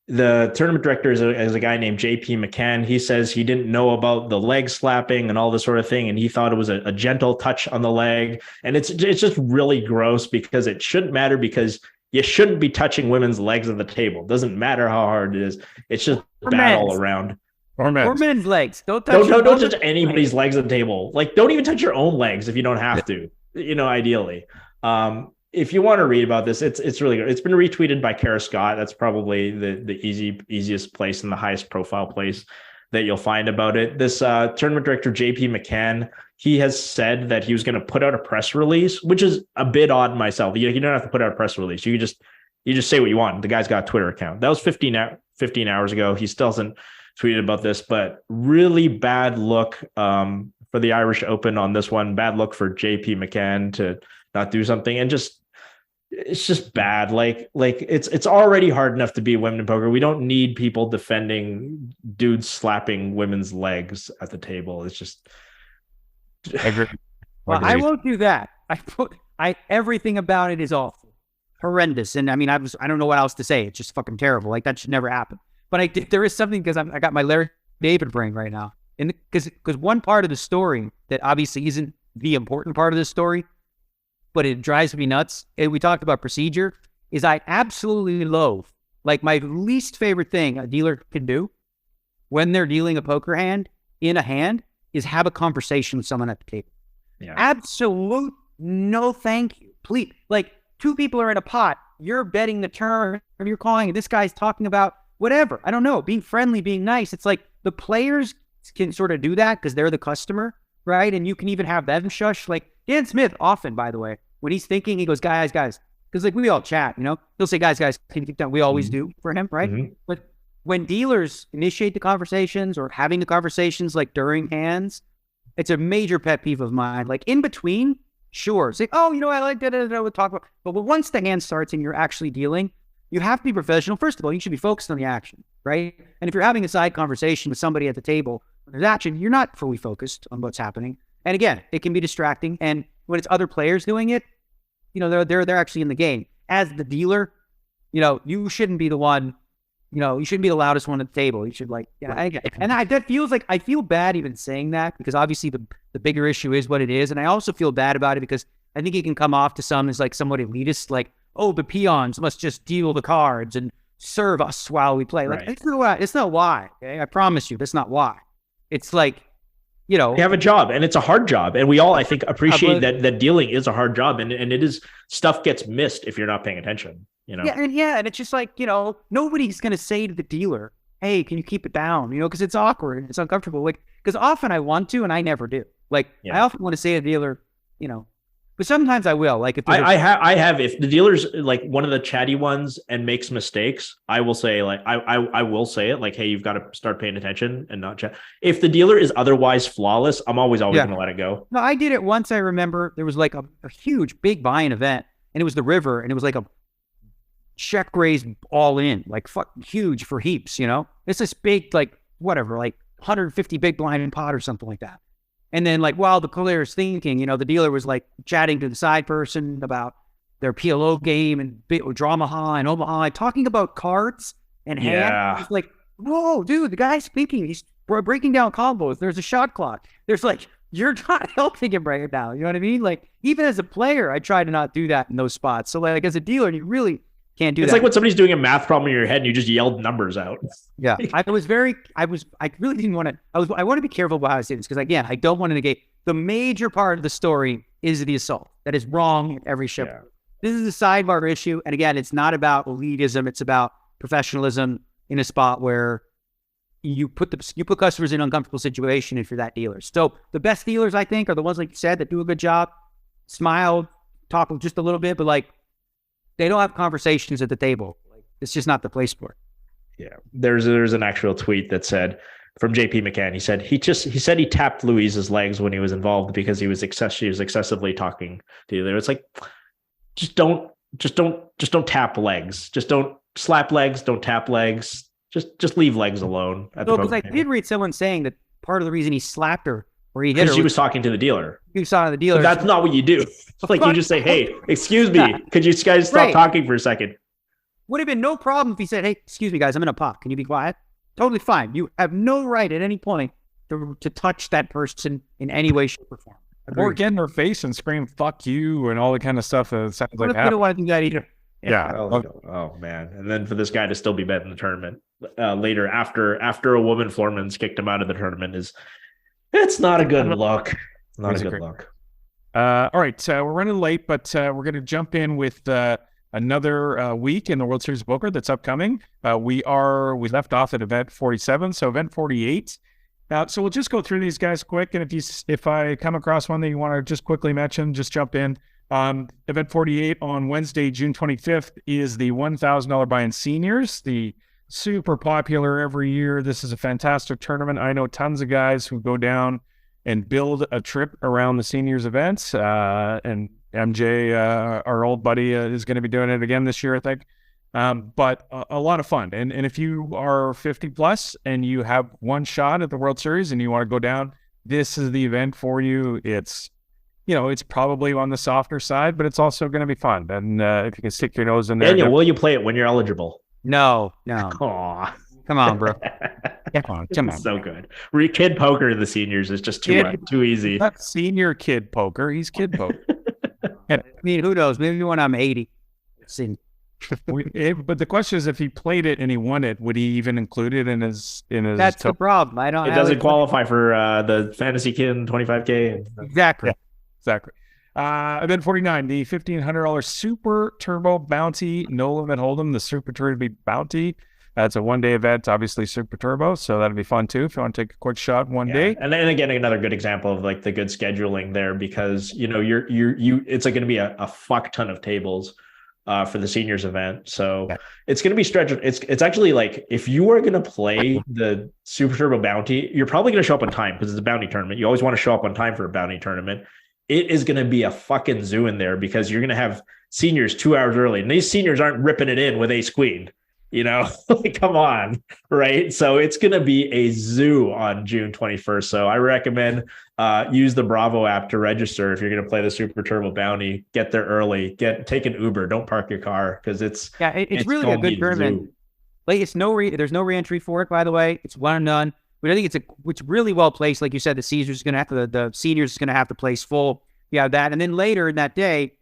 the tournament director is a guy named JP McCann. He says he didn't know about the leg slapping and all this sort of thing, and he thought it was a gentle touch on the leg. And it's just really gross because it shouldn't matter, because you shouldn't be touching women's legs at the table. It doesn't matter how hard it is. It's just bad all around. Or men's legs. Don't touch anybody's legs at the table. Like, don't even touch your own legs if you don't have to, ideally. If you want to read about this, it's really good. It's been retweeted by Kara Scott. That's probably the easiest place and the highest profile place that you'll find about it. This tournament director, JP McCann, he has said that he was going to put out a press release, which is a bit odd myself. You don't have to put out a press release. You just say what you want. The guy's got a Twitter account. That was 15 hours ago. He still hasn't tweeted about this, but really bad look for the Irish Open on this one. Bad look for JP McCann to not do something, and it's just bad. Like it's already hard enough to beat women in poker. We don't need people defending dudes slapping women's legs at the table. It's just well, I won't do that. Everything about it is awful, horrendous, and I mean, I don't know what else to say. It's just fucking terrible. Like, that should never happen. But there is something, because I got my Larry David brain right now, and because one part of the story that obviously isn't the important part of the story, but it drives me nuts, and we talked about procedure, is I absolutely loathe, like, my least favorite thing a dealer can do when they're dealing a poker hand in a hand is have a conversation with someone at the table. Yeah. Absolute no thank you. Please. Like, two people are in a pot, you're betting the turn, or you're calling, and this guy's talking about whatever. I don't know, being friendly, being nice. It's like the players can sort of do that because they're the customer, right? And you can even have them shush. Like, Dan Smith often, by the way, when he's thinking, he goes, guys, because like we all chat, he'll say, guys, can you keep down? We always do for him, right? Mm-hmm. But when dealers initiate the conversations or having the conversations like during hands, it's a major pet peeve of mine. Like, in between, sure, say, oh, I like that, we'll talk about. But once the hand starts and you're actually dealing, you have to be professional. First of all, you should be focused on the action, right? And if you're having a side conversation with somebody at the table, when there's action, you're not fully focused on what's happening. And again, it can be distracting. And when it's other players doing it, they're actually in the game. As the dealer, you shouldn't be the one, you shouldn't be the loudest one at the table. You should that feels like, I feel bad even saying that, because obviously the bigger issue is what it is. And I also feel bad about it because I think it can come off to some as like somewhat elitist, like, oh, the peons must just deal the cards and serve us while we play. Like, right. It's not why. Okay? I promise you, that's not why. It's like, you have a job, and it's a hard job. And we all, I think, appreciate that dealing is a hard job, and it is, stuff gets missed if you're not paying attention, Yeah, and it's just like, nobody's going to say to the dealer, hey, can you keep it down? Because it's awkward, it's uncomfortable. Like, because often I want to, and I never do. Like, I often want to say to the dealer, but sometimes I will. Like, if I have, if the dealer's like one of the chatty ones and makes mistakes, I will say, like, I will say it, like, hey, you've got to start paying attention and not chat. If the dealer is otherwise flawless, I'm always going to let it go. No, I did it once. I remember there was like a huge big buy-in event, and it was the river, and it was like a check raise all in, like huge for heaps. It's this big, like, whatever, like 150 big blind in pot or something like that. And then, like, while the player's thinking, the dealer was like chatting to the side person about their PLO game and Dramaha and Omaha, talking about cards and hand. Yeah. It's like, whoa, dude, the guy's speaking. He's breaking down combos. There's a shot clock. There's like, you're not helping him right now. You know what I mean? Like, even as a player, I try to not do that in those spots. So, like, as a dealer, you really can't do that. It's like when somebody's doing a math problem in your head and you just yelled numbers out. Yeah. I really didn't want to, I want to be careful about how I say this, because again, I don't want to negate the major part of the story is the assault. That is wrong at every ship. Yeah. This is a sidebar issue. And again, it's not about elitism. It's about professionalism in a spot where you put customers in an uncomfortable situation if you're that dealer. So the best dealers, I think, are the ones, like you said, that do a good job, smile, talk just a little bit, but like, they don't have conversations at the table. Like, it's just not the place for it. Yeah. There's an actual tweet that said, from JP McCann, he said he tapped Louise's legs when he was involved because she was excessively talking to the other. It's like, just don't tap legs. Just don't slap legs. Don't tap legs. Just leave legs alone. Because I did read someone saying that part of the reason he slapped her or he hit her, because she was talking to the dealer. You saw the dealer. So that's not what you do. Like, you just say, hey, excuse me, could you guys stop talking for a second? Would have been no problem if he said, hey, excuse me, guys, I'm in a pop. Can you be quiet? Totally fine. You have no right at any point to touch that person in any way, shape, or form. Or get in their face and scream "fuck you" and all the kind of stuff that sounds like I don't want to do that either. Yeah. Oh man. And then for this guy to still be bet in the tournament later after a woman Foreman's kicked him out of the tournament it's not a good look. Not a good look. All right. We're running late, but we're going to jump in with another week in the World Series of Poker that's upcoming. We left off at event 47, so event 48. So we'll just go through these guys quick, and if I come across one that you want to just quickly mention, just jump in. Event 48 on Wednesday, June 25th is the $1,000 buy-in seniors, the super popular every year. This is a fantastic tournament. I know tons of guys who go down and build a trip around the seniors events. And MJ, our old buddy, is going to be doing it again this year, I think. But a lot of fun. And if you are 50 plus and you have one shot at the World Series and you want to go down, this is the event for you. It's probably on the softer side, but it's also going to be fun. And if you can stick your nose in there. Daniel, will you play it when you're eligible? No. Aw. Come on, bro. Come on. So good. Kid poker in the seniors is just too easy. Not senior kid poker. He's kid poker. I mean, who knows? Maybe when I'm 80. But the question is, if he played it and he won it, would he even include it in his? That's the problem. I don't. It doesn't qualify for the Fantasy Kin 25K. Exactly. Yeah, exactly. Event 49, the $1,500 Super Turbo Bounty No Limit Hold'em, the Super Turbo Bounty. That's a one-day event, obviously Super Turbo, so that'll be fun too if you want to take a quick shot one day. And then again, another good example of like the good scheduling there, because it's like going to be a fuck ton of tables for the seniors event, so it's going to be stretched. It's actually like, if you are going to play the Super Turbo Bounty, you're probably going to show up on time because it's a bounty tournament. You always want to show up on time for a bounty tournament. It is going to be a fucking zoo in there because you're going to have seniors 2 hours early, and these seniors aren't ripping it in with ace queen. Like, come on, right? So it's going to be a zoo on June 21st. So I recommend use the Bravo app to register if you're going to play the Super Turbo Bounty. Get there early. Take an Uber. Don't park your car because it's really a good tournament. Like, there's no re-entry for it, by the way. It's one and done. But I think it's really well placed. Like you said, the seniors is going to have to place full. You have that, and then later in that day,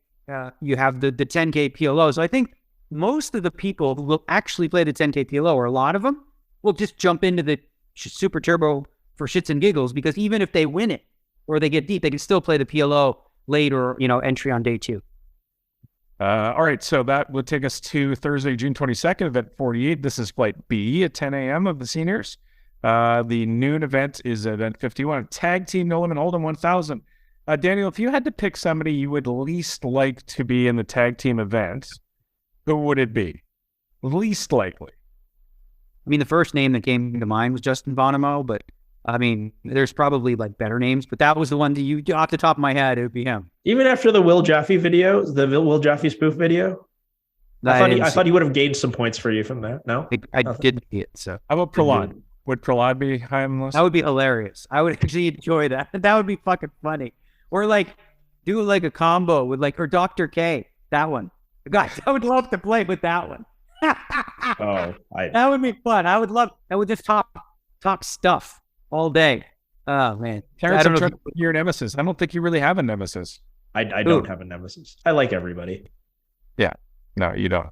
you have the 10K PLO. So I think most of the people who will actually play the 10K PLO, or a lot of them, will just jump into the Super Turbo for shits and giggles, because even if they win it or they get deep, they can still play the PLO later, entry on day 2. All right, so that would take us to Thursday, June 22nd, event 48. This is flight B at 10 a.m. of the seniors. The noon event is event 51, tag team no limit hold'em 1,000. Daniel, if you had to pick somebody you would least like to be in the tag team event, who would it be? Least likely. I mean, the first name that came to mind was Justin Bonomo, but I mean, there's probably like better names, but that was the one that you, off the top of my head, it would be him. Even after the Will Jaffe video, the Will Jaffe spoof video, I thought he would have gained some points for you from that. No, I didn't see it. So how about Prahlad? Would Prahlad be high on the list? That would be hilarious. I would actually enjoy that. That would be fucking funny. Or like do like a combo with or Dr. K. That one. Guys, I would love to play with that one. That would be fun. I would just talk stuff all day. Oh man, Terrence, you're a nemesis. I don't think you really have a nemesis. I don't have a nemesis. I like everybody. Yeah, no, you don't.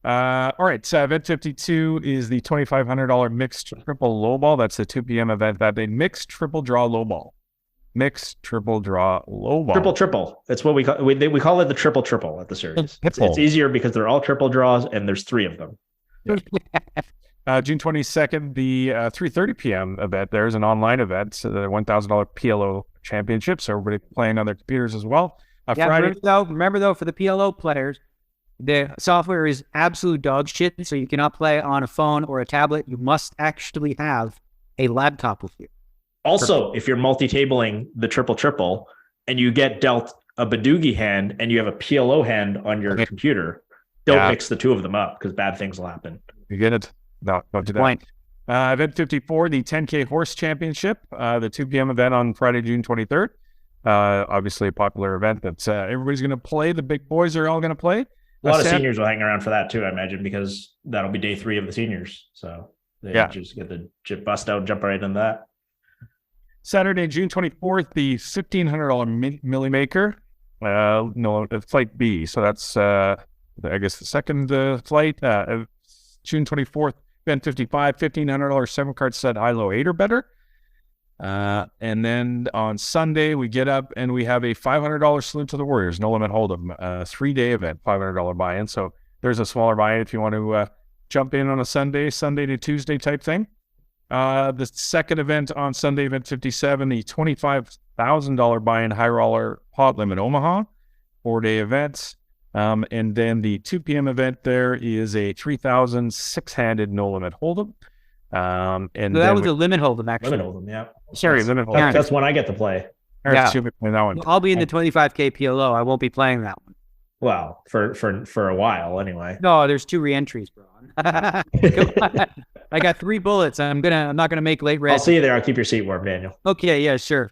All right, so event 52 is the $2,500 mixed triple lowball. That's the 2 p.m. event that day. Mixed triple draw lowball. Mixed triple draw lowball. Triple. That's what we call it, the triple at the series. It's easier because they're all triple draws and there's 3 of them. Yeah. June 22nd, the 3:30 p.m. event. There's an online event, so the $1,000 PLO championship. So everybody playing on their computers as well. Friday. Remember though, for the PLO players, the software is absolute dog shit. So you cannot play on a phone or a tablet. You must actually have a laptop with you. Also, if you're multi-tabling the triple and you get dealt a Badoogie hand and you have a PLO hand on your computer, don't mix the 2 of them up because bad things will happen. You get it? No, don't do that. Point. Event 54, the 10K Horse Championship, the 2 p.m. event on Friday, June 23rd. Obviously a popular event that everybody's going to play. The big boys are all going to play. A lot of seniors will hang around for that too, I imagine, because that'll be day 3 of the seniors. So they just get the bust out and jump right in that. Saturday, June 24th, the $1,500 Millie Maker. No, flight B. So that's, I guess, the second flight. June 24th, event 55, $1,500 7-card set high-low 8 or better. And then on Sunday, we get up and we have a $500 salute to the Warriors, no limit hold'em, 3-day event, $500 buy-in. So there's a smaller buy-in if you want to jump in on a Sunday to Tuesday type thing. The second event on Sunday, event 57, the $25,000 buy-in high roller pot limit Omaha, 4-day event. And then the 2 p.m. event there is a 3,000 6-handed no limit hold'em. And so that was a limit hold'em, actually. Limit hold'em, yeah. Sorry, limit hold'em. That's one I get to play. Yeah. Playing that one. I'll be in the 25K PLO. I won't be playing that one. Well, for a while anyway. No, there's 2 re-entries, bro. I got 3 bullets. I'm not gonna make late red. I'll see you there. I'll keep your seat warm, Daniel. Okay, yeah, sure.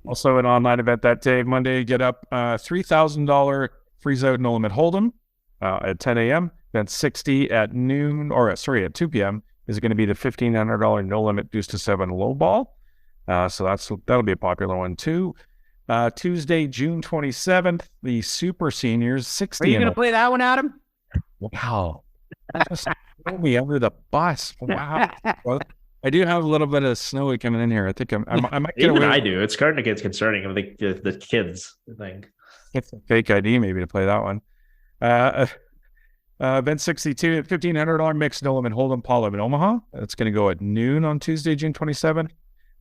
Also an online event that day, Monday, get up $3,000 freeze out no limit hold'em at 10 a.m. Then 60 at noon, at 2 p.m. is going to be the $1,500 no limit deuce to 7 low ball. So that'll be a popular one too. Tuesday, June 27th, the Super Seniors 60. Are you going to play that one, Adam? Wow. Just throw me under the bus. Wow. Well, I do have a little bit of snowy coming in here. I think I might get Even away. I do. It's starting to get concerning of the kids, I think. It's a fake ID maybe to play that one. Event 62 at $1,500 mixed no limit hold'em Paul in Omaha. That's going to go at noon on Tuesday, June 27th.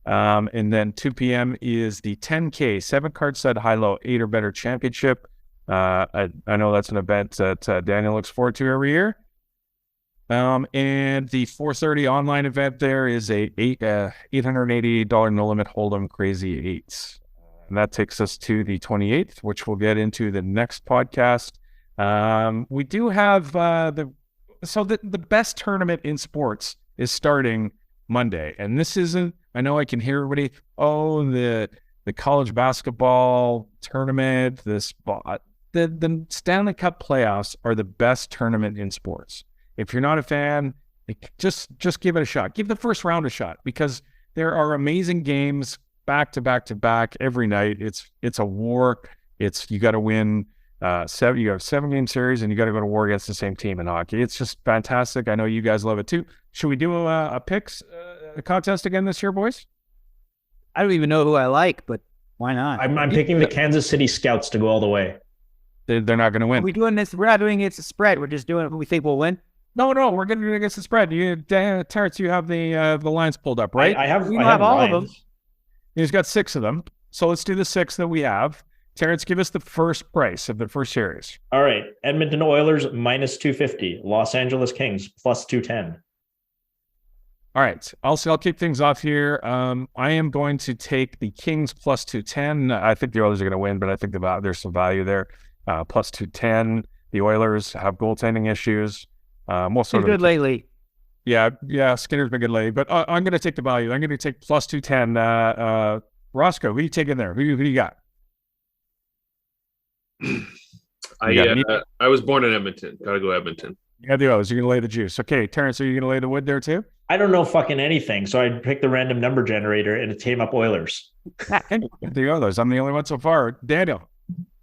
And then 2 p.m. is the 10K 7-card set high-low 8 or better championship. I know that's an event that Daniel looks forward to every year. And the 4:30 online event there is a $888 no limit hold'em crazy 8s. And that takes us to the 28th, which we'll get into the next podcast. We do have the best tournament in sports is starting Monday. And this isn't, I know I can hear everybody, the college basketball tournament, the Stanley Cup playoffs are the best tournament in sports. If you're not a fan, just give it a shot. Give the first round a shot because there are amazing games back to back to back every night. It's a war. You got to win 7. You have a 7-game series, and you got to go to war against the same team in hockey. It's just fantastic. I know you guys love it too. Should we do a picks contest again this year, boys? I don't even know who I like, but why not? I'm picking the Kansas City Scouts to go all the way. They're not going to win. We're doing this. We're not doing it. It's a spread. We're just doing who we think will win. No, we're going to do it against the spread. Terrence, you have the lines pulled up, right? I have all of them. He's got 6 of them. So let's do the 6 that we have. Terrence, give us the first price of the first series. All right. Edmonton Oilers minus 250. Los Angeles Kings plus 210. All right. I'll kick things off here. I am going to take the Kings plus 210. I think the Oilers are going to win, but I think there's some value there. Plus 210. The Oilers have goaltending issues. He's good lately. Yeah. Skinner's been good lately, but I'm going to take the value. I'm going to take plus 210. Roscoe, who are you taking there? Who do you got? I was born in Edmonton. Gotta go Edmonton. You got the Oilers. You're going to lay the juice. Okay, Terrence, are you going to lay the wood there too? I don't know fucking anything, so I picked the random number generator and it came up Oilers. The Oilers. I'm the only one so far. Daniel.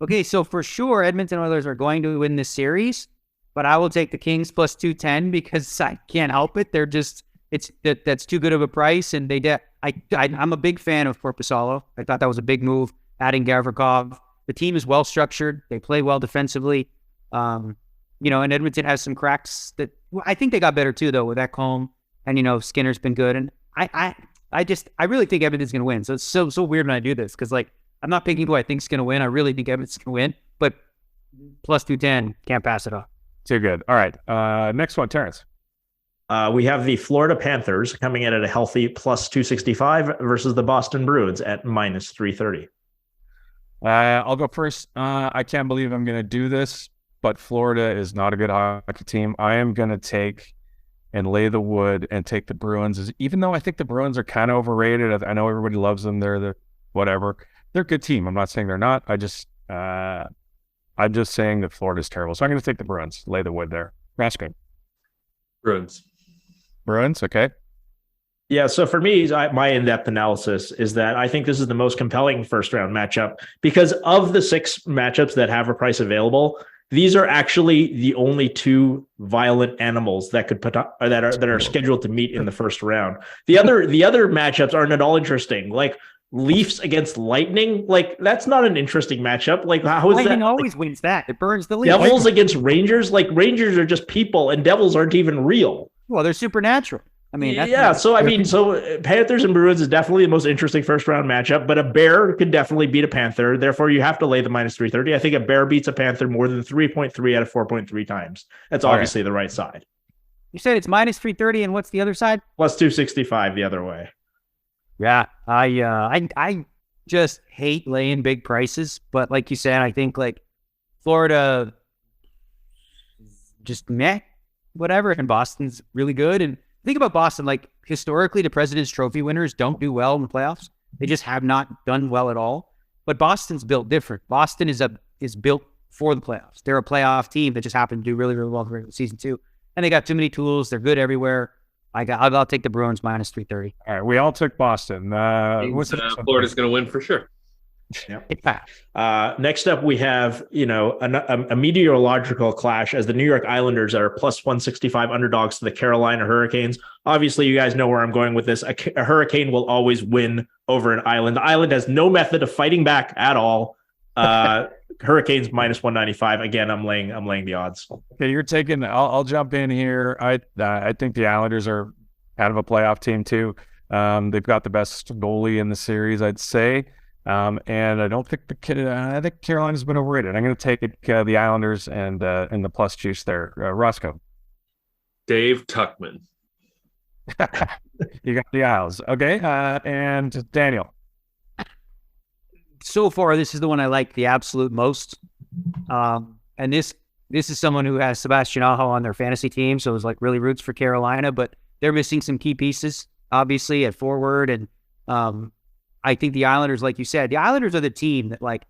Okay, so for sure, Edmonton Oilers are going to win this series, but I will take the Kings plus 210 because I can't help it. They're just that's too good of a price, and I'm a big fan of Korpisalo. I thought that was a big move, adding Gavrikov. The team is well structured. They play well defensively. And Edmonton has some cracks that I think they got better too, though, with Ekholm. And, Skinner's been good. And I really think Edmonton's going to win. So it's so weird when I do this because, I'm not picking who I think's going to win. I really think Edmonton's going to win. But plus 210, can't pass it off. Too good. All right. Next one, Terrence. We have the Florida Panthers coming in at a healthy plus 265 versus the Boston Bruins at minus 330. I'll go first. I can't believe I'm going to do this, but Florida is not a good hockey team. I am going to take and lay the wood and take the Bruins, even though I think the Bruins are kind of overrated. I know everybody loves them. They're whatever. They're a good team. I'm not saying they're not. I just I'm just saying that Florida's terrible. So I'm going to take the Bruins. Lay the wood there. Raskin. Bruins. Bruins, okay. Yeah, so for me, my in-depth analysis is that I think this is the most compelling first-round matchup because of the 6 matchups that have a price available. These are actually the only 2 violent animals that could that are scheduled to meet in the first round. The other matchups aren't at all interesting. Like Leafs against Lightning, like that's not an interesting matchup. Like how is Lightning that? always wins that. It burns the Leafs. Devils against Rangers, like Rangers are just people, and Devils aren't even real. Well, they're supernatural. I mean, so Panthers and Bruins is definitely the most interesting first round matchup, but a Bear could definitely beat a Panther. Therefore, you have to lay the minus 330. I think a Bear beats a Panther more than 3.3 out of 4.3 times. That's obviously the right side. You said it's minus 330, and what's the other side? Plus 265 the other way. Yeah, I just hate laying big prices, but like you said, I think like Florida, just meh, whatever, and Boston's really good. And think about Boston, like historically, the President's Trophy winners don't do well in the playoffs. They just have not done well at all. But Boston's built different. Boston is built for the playoffs. They're a playoff team that just happened to do really, really well for season 2. And they got too many tools. They're good everywhere. I'll take the Bruins minus 330. All right, we all took Boston. Florida's going to win for sure. Yep. Next up, we have a meteorological clash as the New York Islanders are plus 165 underdogs to the Carolina Hurricanes. Obviously, you guys know where I'm going with this. A hurricane will always win over an island. The island has no method of fighting back at all. Hurricanes minus 195. Again, I'm laying the odds. Okay, you're taking. I'll jump in here. I think the Islanders are kind of a playoff team too. They've got the best goalie in the series, I'd say. And I don't think I think Carolina's been overrated. I'm going to take it, the Islanders and the plus juice there. Roscoe. Dave Tuckman. You got the Isles. Okay. And Daniel. So far, this is the one I like the absolute most. And this is someone who has Sebastian Aho on their fantasy team, so it's like really roots for Carolina, but they're missing some key pieces, obviously, at forward. And I think the Islanders, like you said, the Islanders are the team that, like,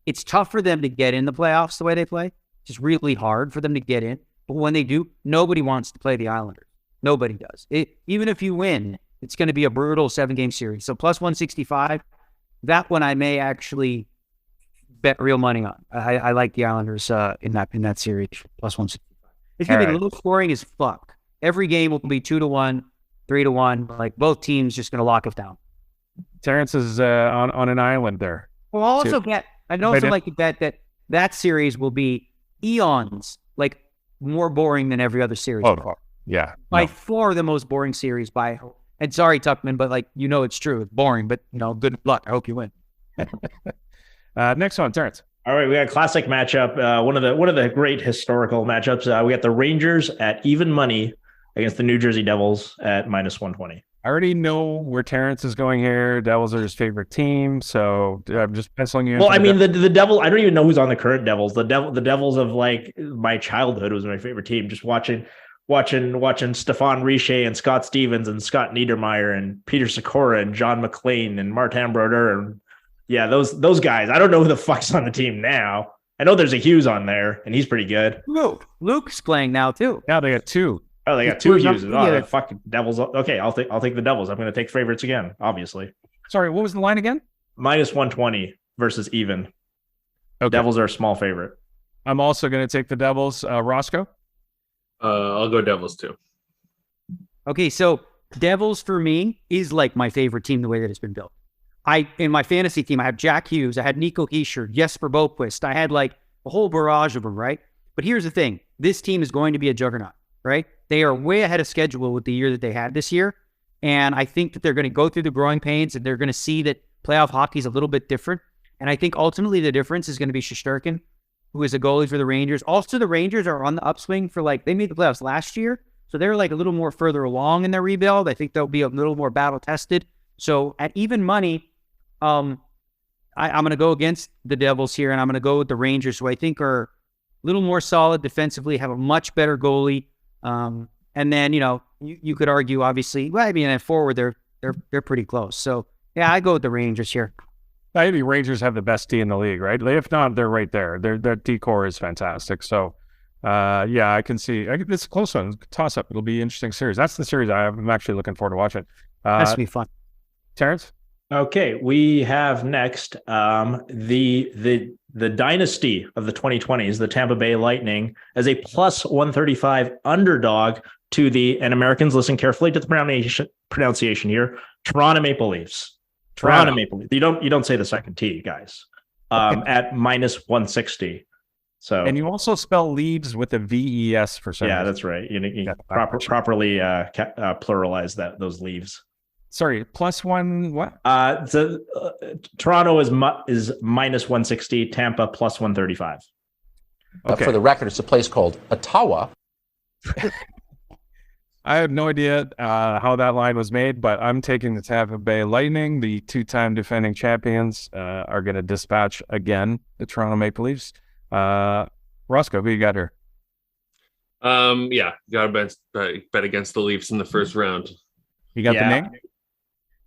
it's tough for them to get in the playoffs the way they play. It's just really hard for them to get in. But when they do, nobody wants to play the Islanders. Nobody does. Even if you win, it's going to be a brutal 7-game series. So plus 165. That one I may actually bet real money on. I like the Islanders in that series, plus 165. It's going to be low scoring as fuck. Every game will be 2-1, 3-1. Like both teams just going to lock us down. Terrence is on an island there. Well, I'd also like to bet that series will be eons, like more boring than every other series. Oh, yeah. By far the most boring series and sorry, Tuckman, but it's true. It's boring, but good luck. I hope you win. Next one, Terrence. All right, we got a classic matchup. One of the great historical matchups. We got the Rangers at even money against the New Jersey Devils at minus 120. I already know where Terrence is going here. Devils are his favorite team, so I'm just penciling you in. Well, I mean, the Devil. I don't even know who's on the current Devils. The Devils of like my childhood was my favorite team. Just watching Stefan Richer and Scott Stevens and Scott Niedermayer and Peter Sikora and John McLean and Martin Brodeur and those guys. I don't know who the fuck's on the team now. I know there's a Hughes on there and he's pretty good. Luke's playing now too. Yeah, they got 2. Oh, they got 2 Hughes. Oh, the fucking Devils. Okay, I'll take the Devils. I'm going to take favorites again, obviously. Sorry, what was the line again? Minus 120 versus even. Okay. Devils are a small favorite. I'm also going to take the Devils. Roscoe? I'll go Devils too. Okay, so Devils for me is like my favorite team the way that it's been built. In my fantasy team, I have Jack Hughes, I had Nico Hischier, Jesper Boquist, I had like a whole barrage of them, right? But here's the thing. This team is going to be a juggernaut, right? They are way ahead of schedule with the year that they had this year. And I think that they're going to go through the growing pains and they're going to see that playoff hockey is a little bit different. And I think ultimately the difference is going to be Shesterkin, who is a goalie for the Rangers. Also, the Rangers are on the upswing for they made the playoffs last year. So they're like a little more further along in their rebuild. I think they'll be a little more battle tested. So at even money, I'm going to go against the Devils here and I'm going to go with the Rangers, who I think are a little more solid defensively, have a much better goalie. And then, you could argue, obviously, at forward, they're pretty close. So, yeah, I go with the Rangers here. I think Rangers have the best D in the league, right? If not, they're right there. Their D core is fantastic. So, yeah, I can see. It's a close one. Toss up. It'll be an interesting series. That's the series I'm actually looking forward to watching. Has to be fun. Terrence? Okay, we have next the dynasty of the 2020s, the Tampa Bay Lightning, as a plus 135 underdog to the, and Americans listen carefully to the pronunciation here, Toronto Maple Leafs. Toronto Maple Leafs. You don't say the second T, guys. At minus 160. So, and you also spell leaves with a VES for some reason. That's right. You properly pluralize those leaves. Sorry, plus one what? Toronto is minus 160, Tampa plus 135. For the record, it's a place called Ottawa. I have no idea how that line was made, but I'm taking the Tampa Bay Lightning. The two-time defending champions are going to dispatch again the Toronto Maple Leafs. Roscoe, who you got here? Yeah, got to bet against the Leafs in the first round. You got the name?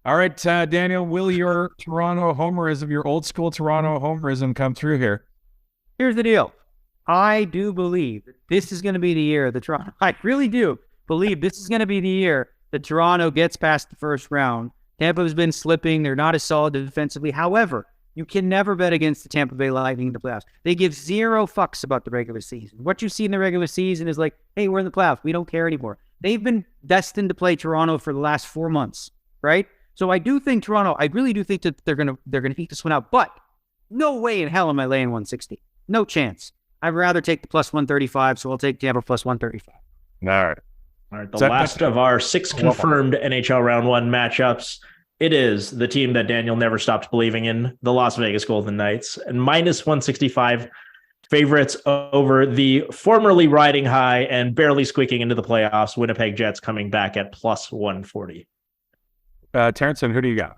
All right, Daniel, will your Toronto homerism, your old school Toronto homerism come through here? Here's the deal. I do believe this is going to be the year the Toronto. I really do believe this is going to be the year that Toronto gets past the first round. Tampa has been slipping. They're not as solid defensively. However, you can never bet against the Tampa Bay Lightning in the playoffs. They give zero fucks about the regular season. What you see in the regular season is like, hey, we're in the playoffs. We don't care anymore. They've been destined to play Toronto for the last 4 months, right? So I do think Toronto, I really do think that they're gonna eke this one out, but no way in hell am I laying 160. No chance. I'd rather take the plus 135, so I'll take Tampa plus 135. All right. The last of our 6 confirmed NHL round 1 matchups. It is the team that Daniel never stopped believing in, the Las Vegas Golden Knights, and minus 165 favorites over the formerly riding high and barely squeaking into the playoffs Winnipeg Jets, coming back at plus 140. Terrence, who do you got?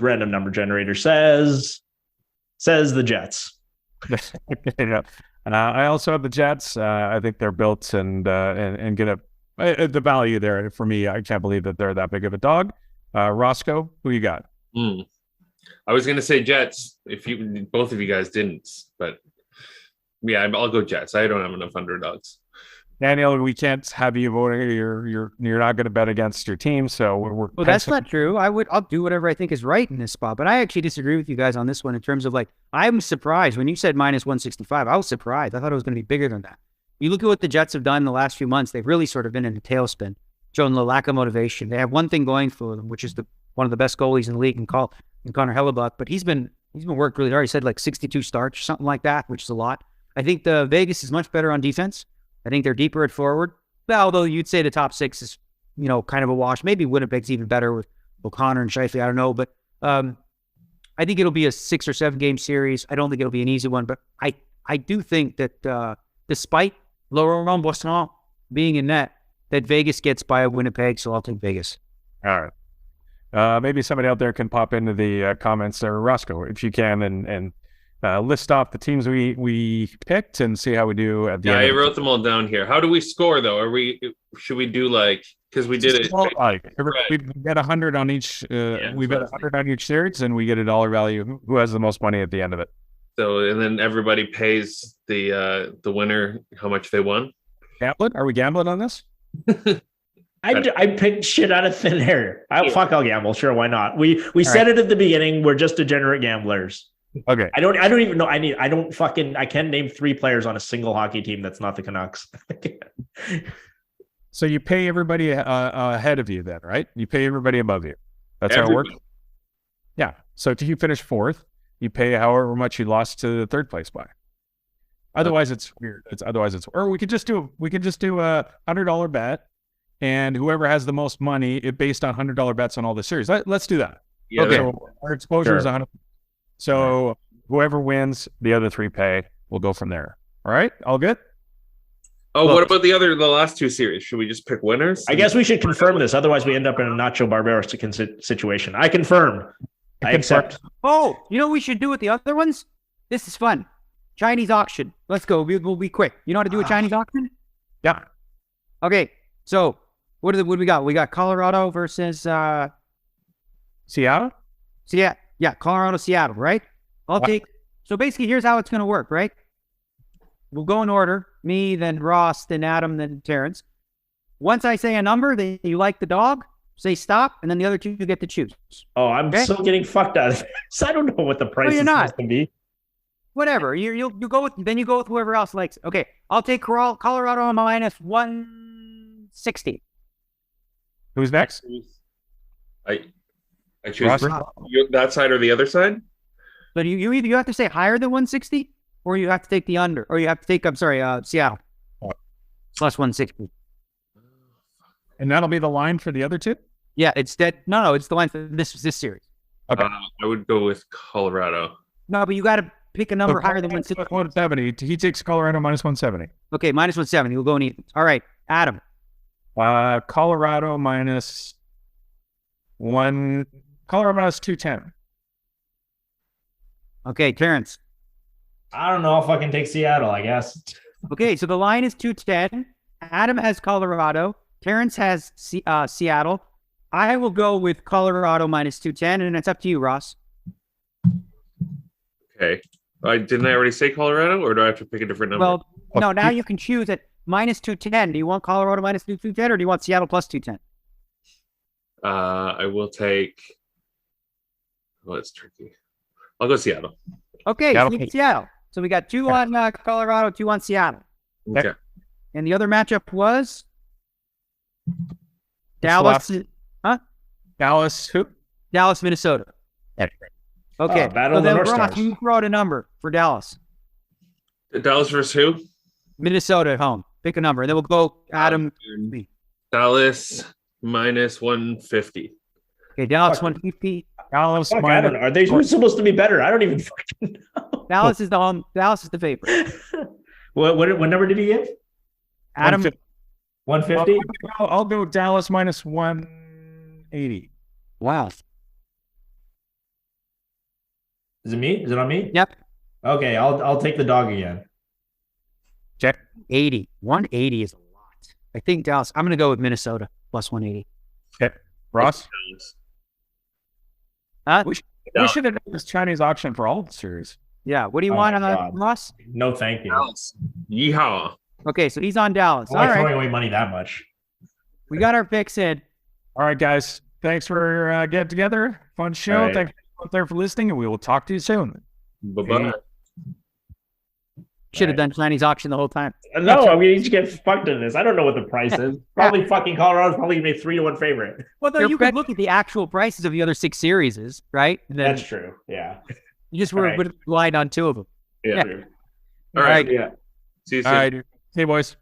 Random number generator says the Jets. I also have the Jets. I think they're built and get the value there for me. I can't believe that they're that big of a dog. Roscoe, who you got? I was going to say Jets if both of you guys didn't, but yeah, I'll go Jets. I don't have enough underdogs. Daniel, we can't have you voting. You're not going to bet against your team, so we're. Well, that's not true. I'll do whatever I think is right in this spot, but I actually disagree with you guys on this one in terms of I'm surprised when you said minus 165. I was surprised. I thought it was going to be bigger than that. You look at what the Jets have done in the last few months. They've really sort of been in a tailspin, showing the lack of motivation. They have one thing going for them, which is one of the best goalies in the league, in Connor Hellebuyck. But he's been worked really hard. He said 62 starts or something like that, which is a lot. I think the Vegas is much better on defense. I think they're deeper at forward. Although you'd say the top 6 is, kind of a wash. Maybe Winnipeg's even better with O'Connor and Scheifele. I don't know. But I think it'll be a 6 or 7 game series. I don't think it'll be an easy one. But I do think that despite Laurent Boston being in net, that Vegas gets by Winnipeg. So I'll take Vegas. All right. Maybe somebody out there can pop into the comments there, Roscoe, if you can, and list off the teams we picked and see how we do at the end. I wrote them all down here. How do we score though? Should we do because we did it? We get 100 on each. We bet 100 on each series, and we get a dollar value. Who has the most money at the end of it? So, and then everybody pays the winner how much they won. Gambling? Are we gambling on this? I picked shit out of thin air. I'll gamble. Sure, why not? We said it at the beginning. We're just degenerate gamblers. Okay. I don't even know. I can't name 3 players on a single hockey team that's not the Canucks. So you pay everybody ahead of you then, right? You pay everybody above you. That's how it works? Yeah. So if you finish 4th, you pay however much you lost to the 3rd place by. Otherwise, it's weird. Or we could just do a $100 bet, and whoever has the most money, based on $100 bets on all the series. Let's do that. Yeah, okay. So our exposure is 100. So whoever wins, the other 3 pay. We'll go from there. All right? All good? Oh, what about the last 2 series? Should we just pick winners? I guess we should confirm this. Otherwise, we end up in a Nacho Barberos situation. I confirm. I accept. Oh, you know what we should do with the other ones? This is fun. Chinese auction. Let's go. We'll be quick. You know how to do a Chinese auction? Yeah. Okay. So what do we got? We got Colorado versus Seattle? Yeah, Colorado, Seattle, right? So basically, here's how it's going to work, right? We'll go in order. Me, then Ross, then Adam, then Terrence. Once I say a number that you like the dog, say stop, and then the other two get to choose. Oh, I'm still getting fucked out of this. I don't know what the price is supposed to be. Whatever. You go with whoever else likes it. Okay, I'll take Colorado minus 160. Who's next? I choose that side or the other side. But you have to say higher than 160, or you have to take the under, or you have to take Seattle plus 160. And that'll be the line for the other two? Yeah, it's dead. No, it's the line for this series. Okay. I would go with Colorado. No, but you got to pick a number higher than 160. 170. He takes Colorado minus 170. Okay, minus 170. We'll go in even. All right, Adam. Colorado minus 210. Okay, Terrence. I don't know if I can take Seattle, I guess. Okay, so the line is 210. Adam has Colorado. Terrence has Seattle. I will go with Colorado minus 210, and it's up to you, Ross. Okay. Didn't I already say Colorado, or do I have to pick a different number? Well, no, now you can choose at minus 210. Do you want Colorado minus 210, or do you want Seattle plus 210? I will take... Oh, it's tricky. I'll go Seattle. Okay, Seattle. So we got 2 on Colorado, 2 on Seattle. Okay. And the other matchup was Dallas. Dallas who? Dallas, Minnesota. Okay. Battle so then, of the North Ross, Stars. you throw out a number for Dallas. Dallas versus who? Minnesota at home. Pick a number. And then we'll go Adam. Dallas minus 150. Okay, Dallas 150. Dallas Fuck, I don't know. Are they supposed to be better? I don't even fucking know. Dallas is the home. Dallas is the favorite. What number did he give? Adam. 150? I'll go Dallas minus 180. Wow. Is it me? Is it on me? Yep. Okay, I'll take the dog again. Check. 80. 180 is a lot. I think Dallas. I'm going to go with Minnesota plus 180. Okay. Ross? We No. should have done this Chinese auction for all the series. Yeah. What do you Oh want my on God. Ross? No, thank you. Dallas. Yeehaw. Okay, so he's on Dallas. I'm All not right. throwing away money that much. We got our picks in. All right, guys. Thanks for getting together. Fun show. All right. Thanks out there for listening, and we will talk to you soon. Bye-bye. Should have done Chinese auction the whole time. No, I mean, you get fucked in this. I don't know what the price is. Probably fucking Colorado's probably going to be 3-1 favorite. Well, though, you could look at the actual prices of the other 6 series, right? And then That's true. Yeah. you just Right. would have relied on 2 of them. Yeah. Yeah. All right. Yeah. See you soon. All right. Hey, boys.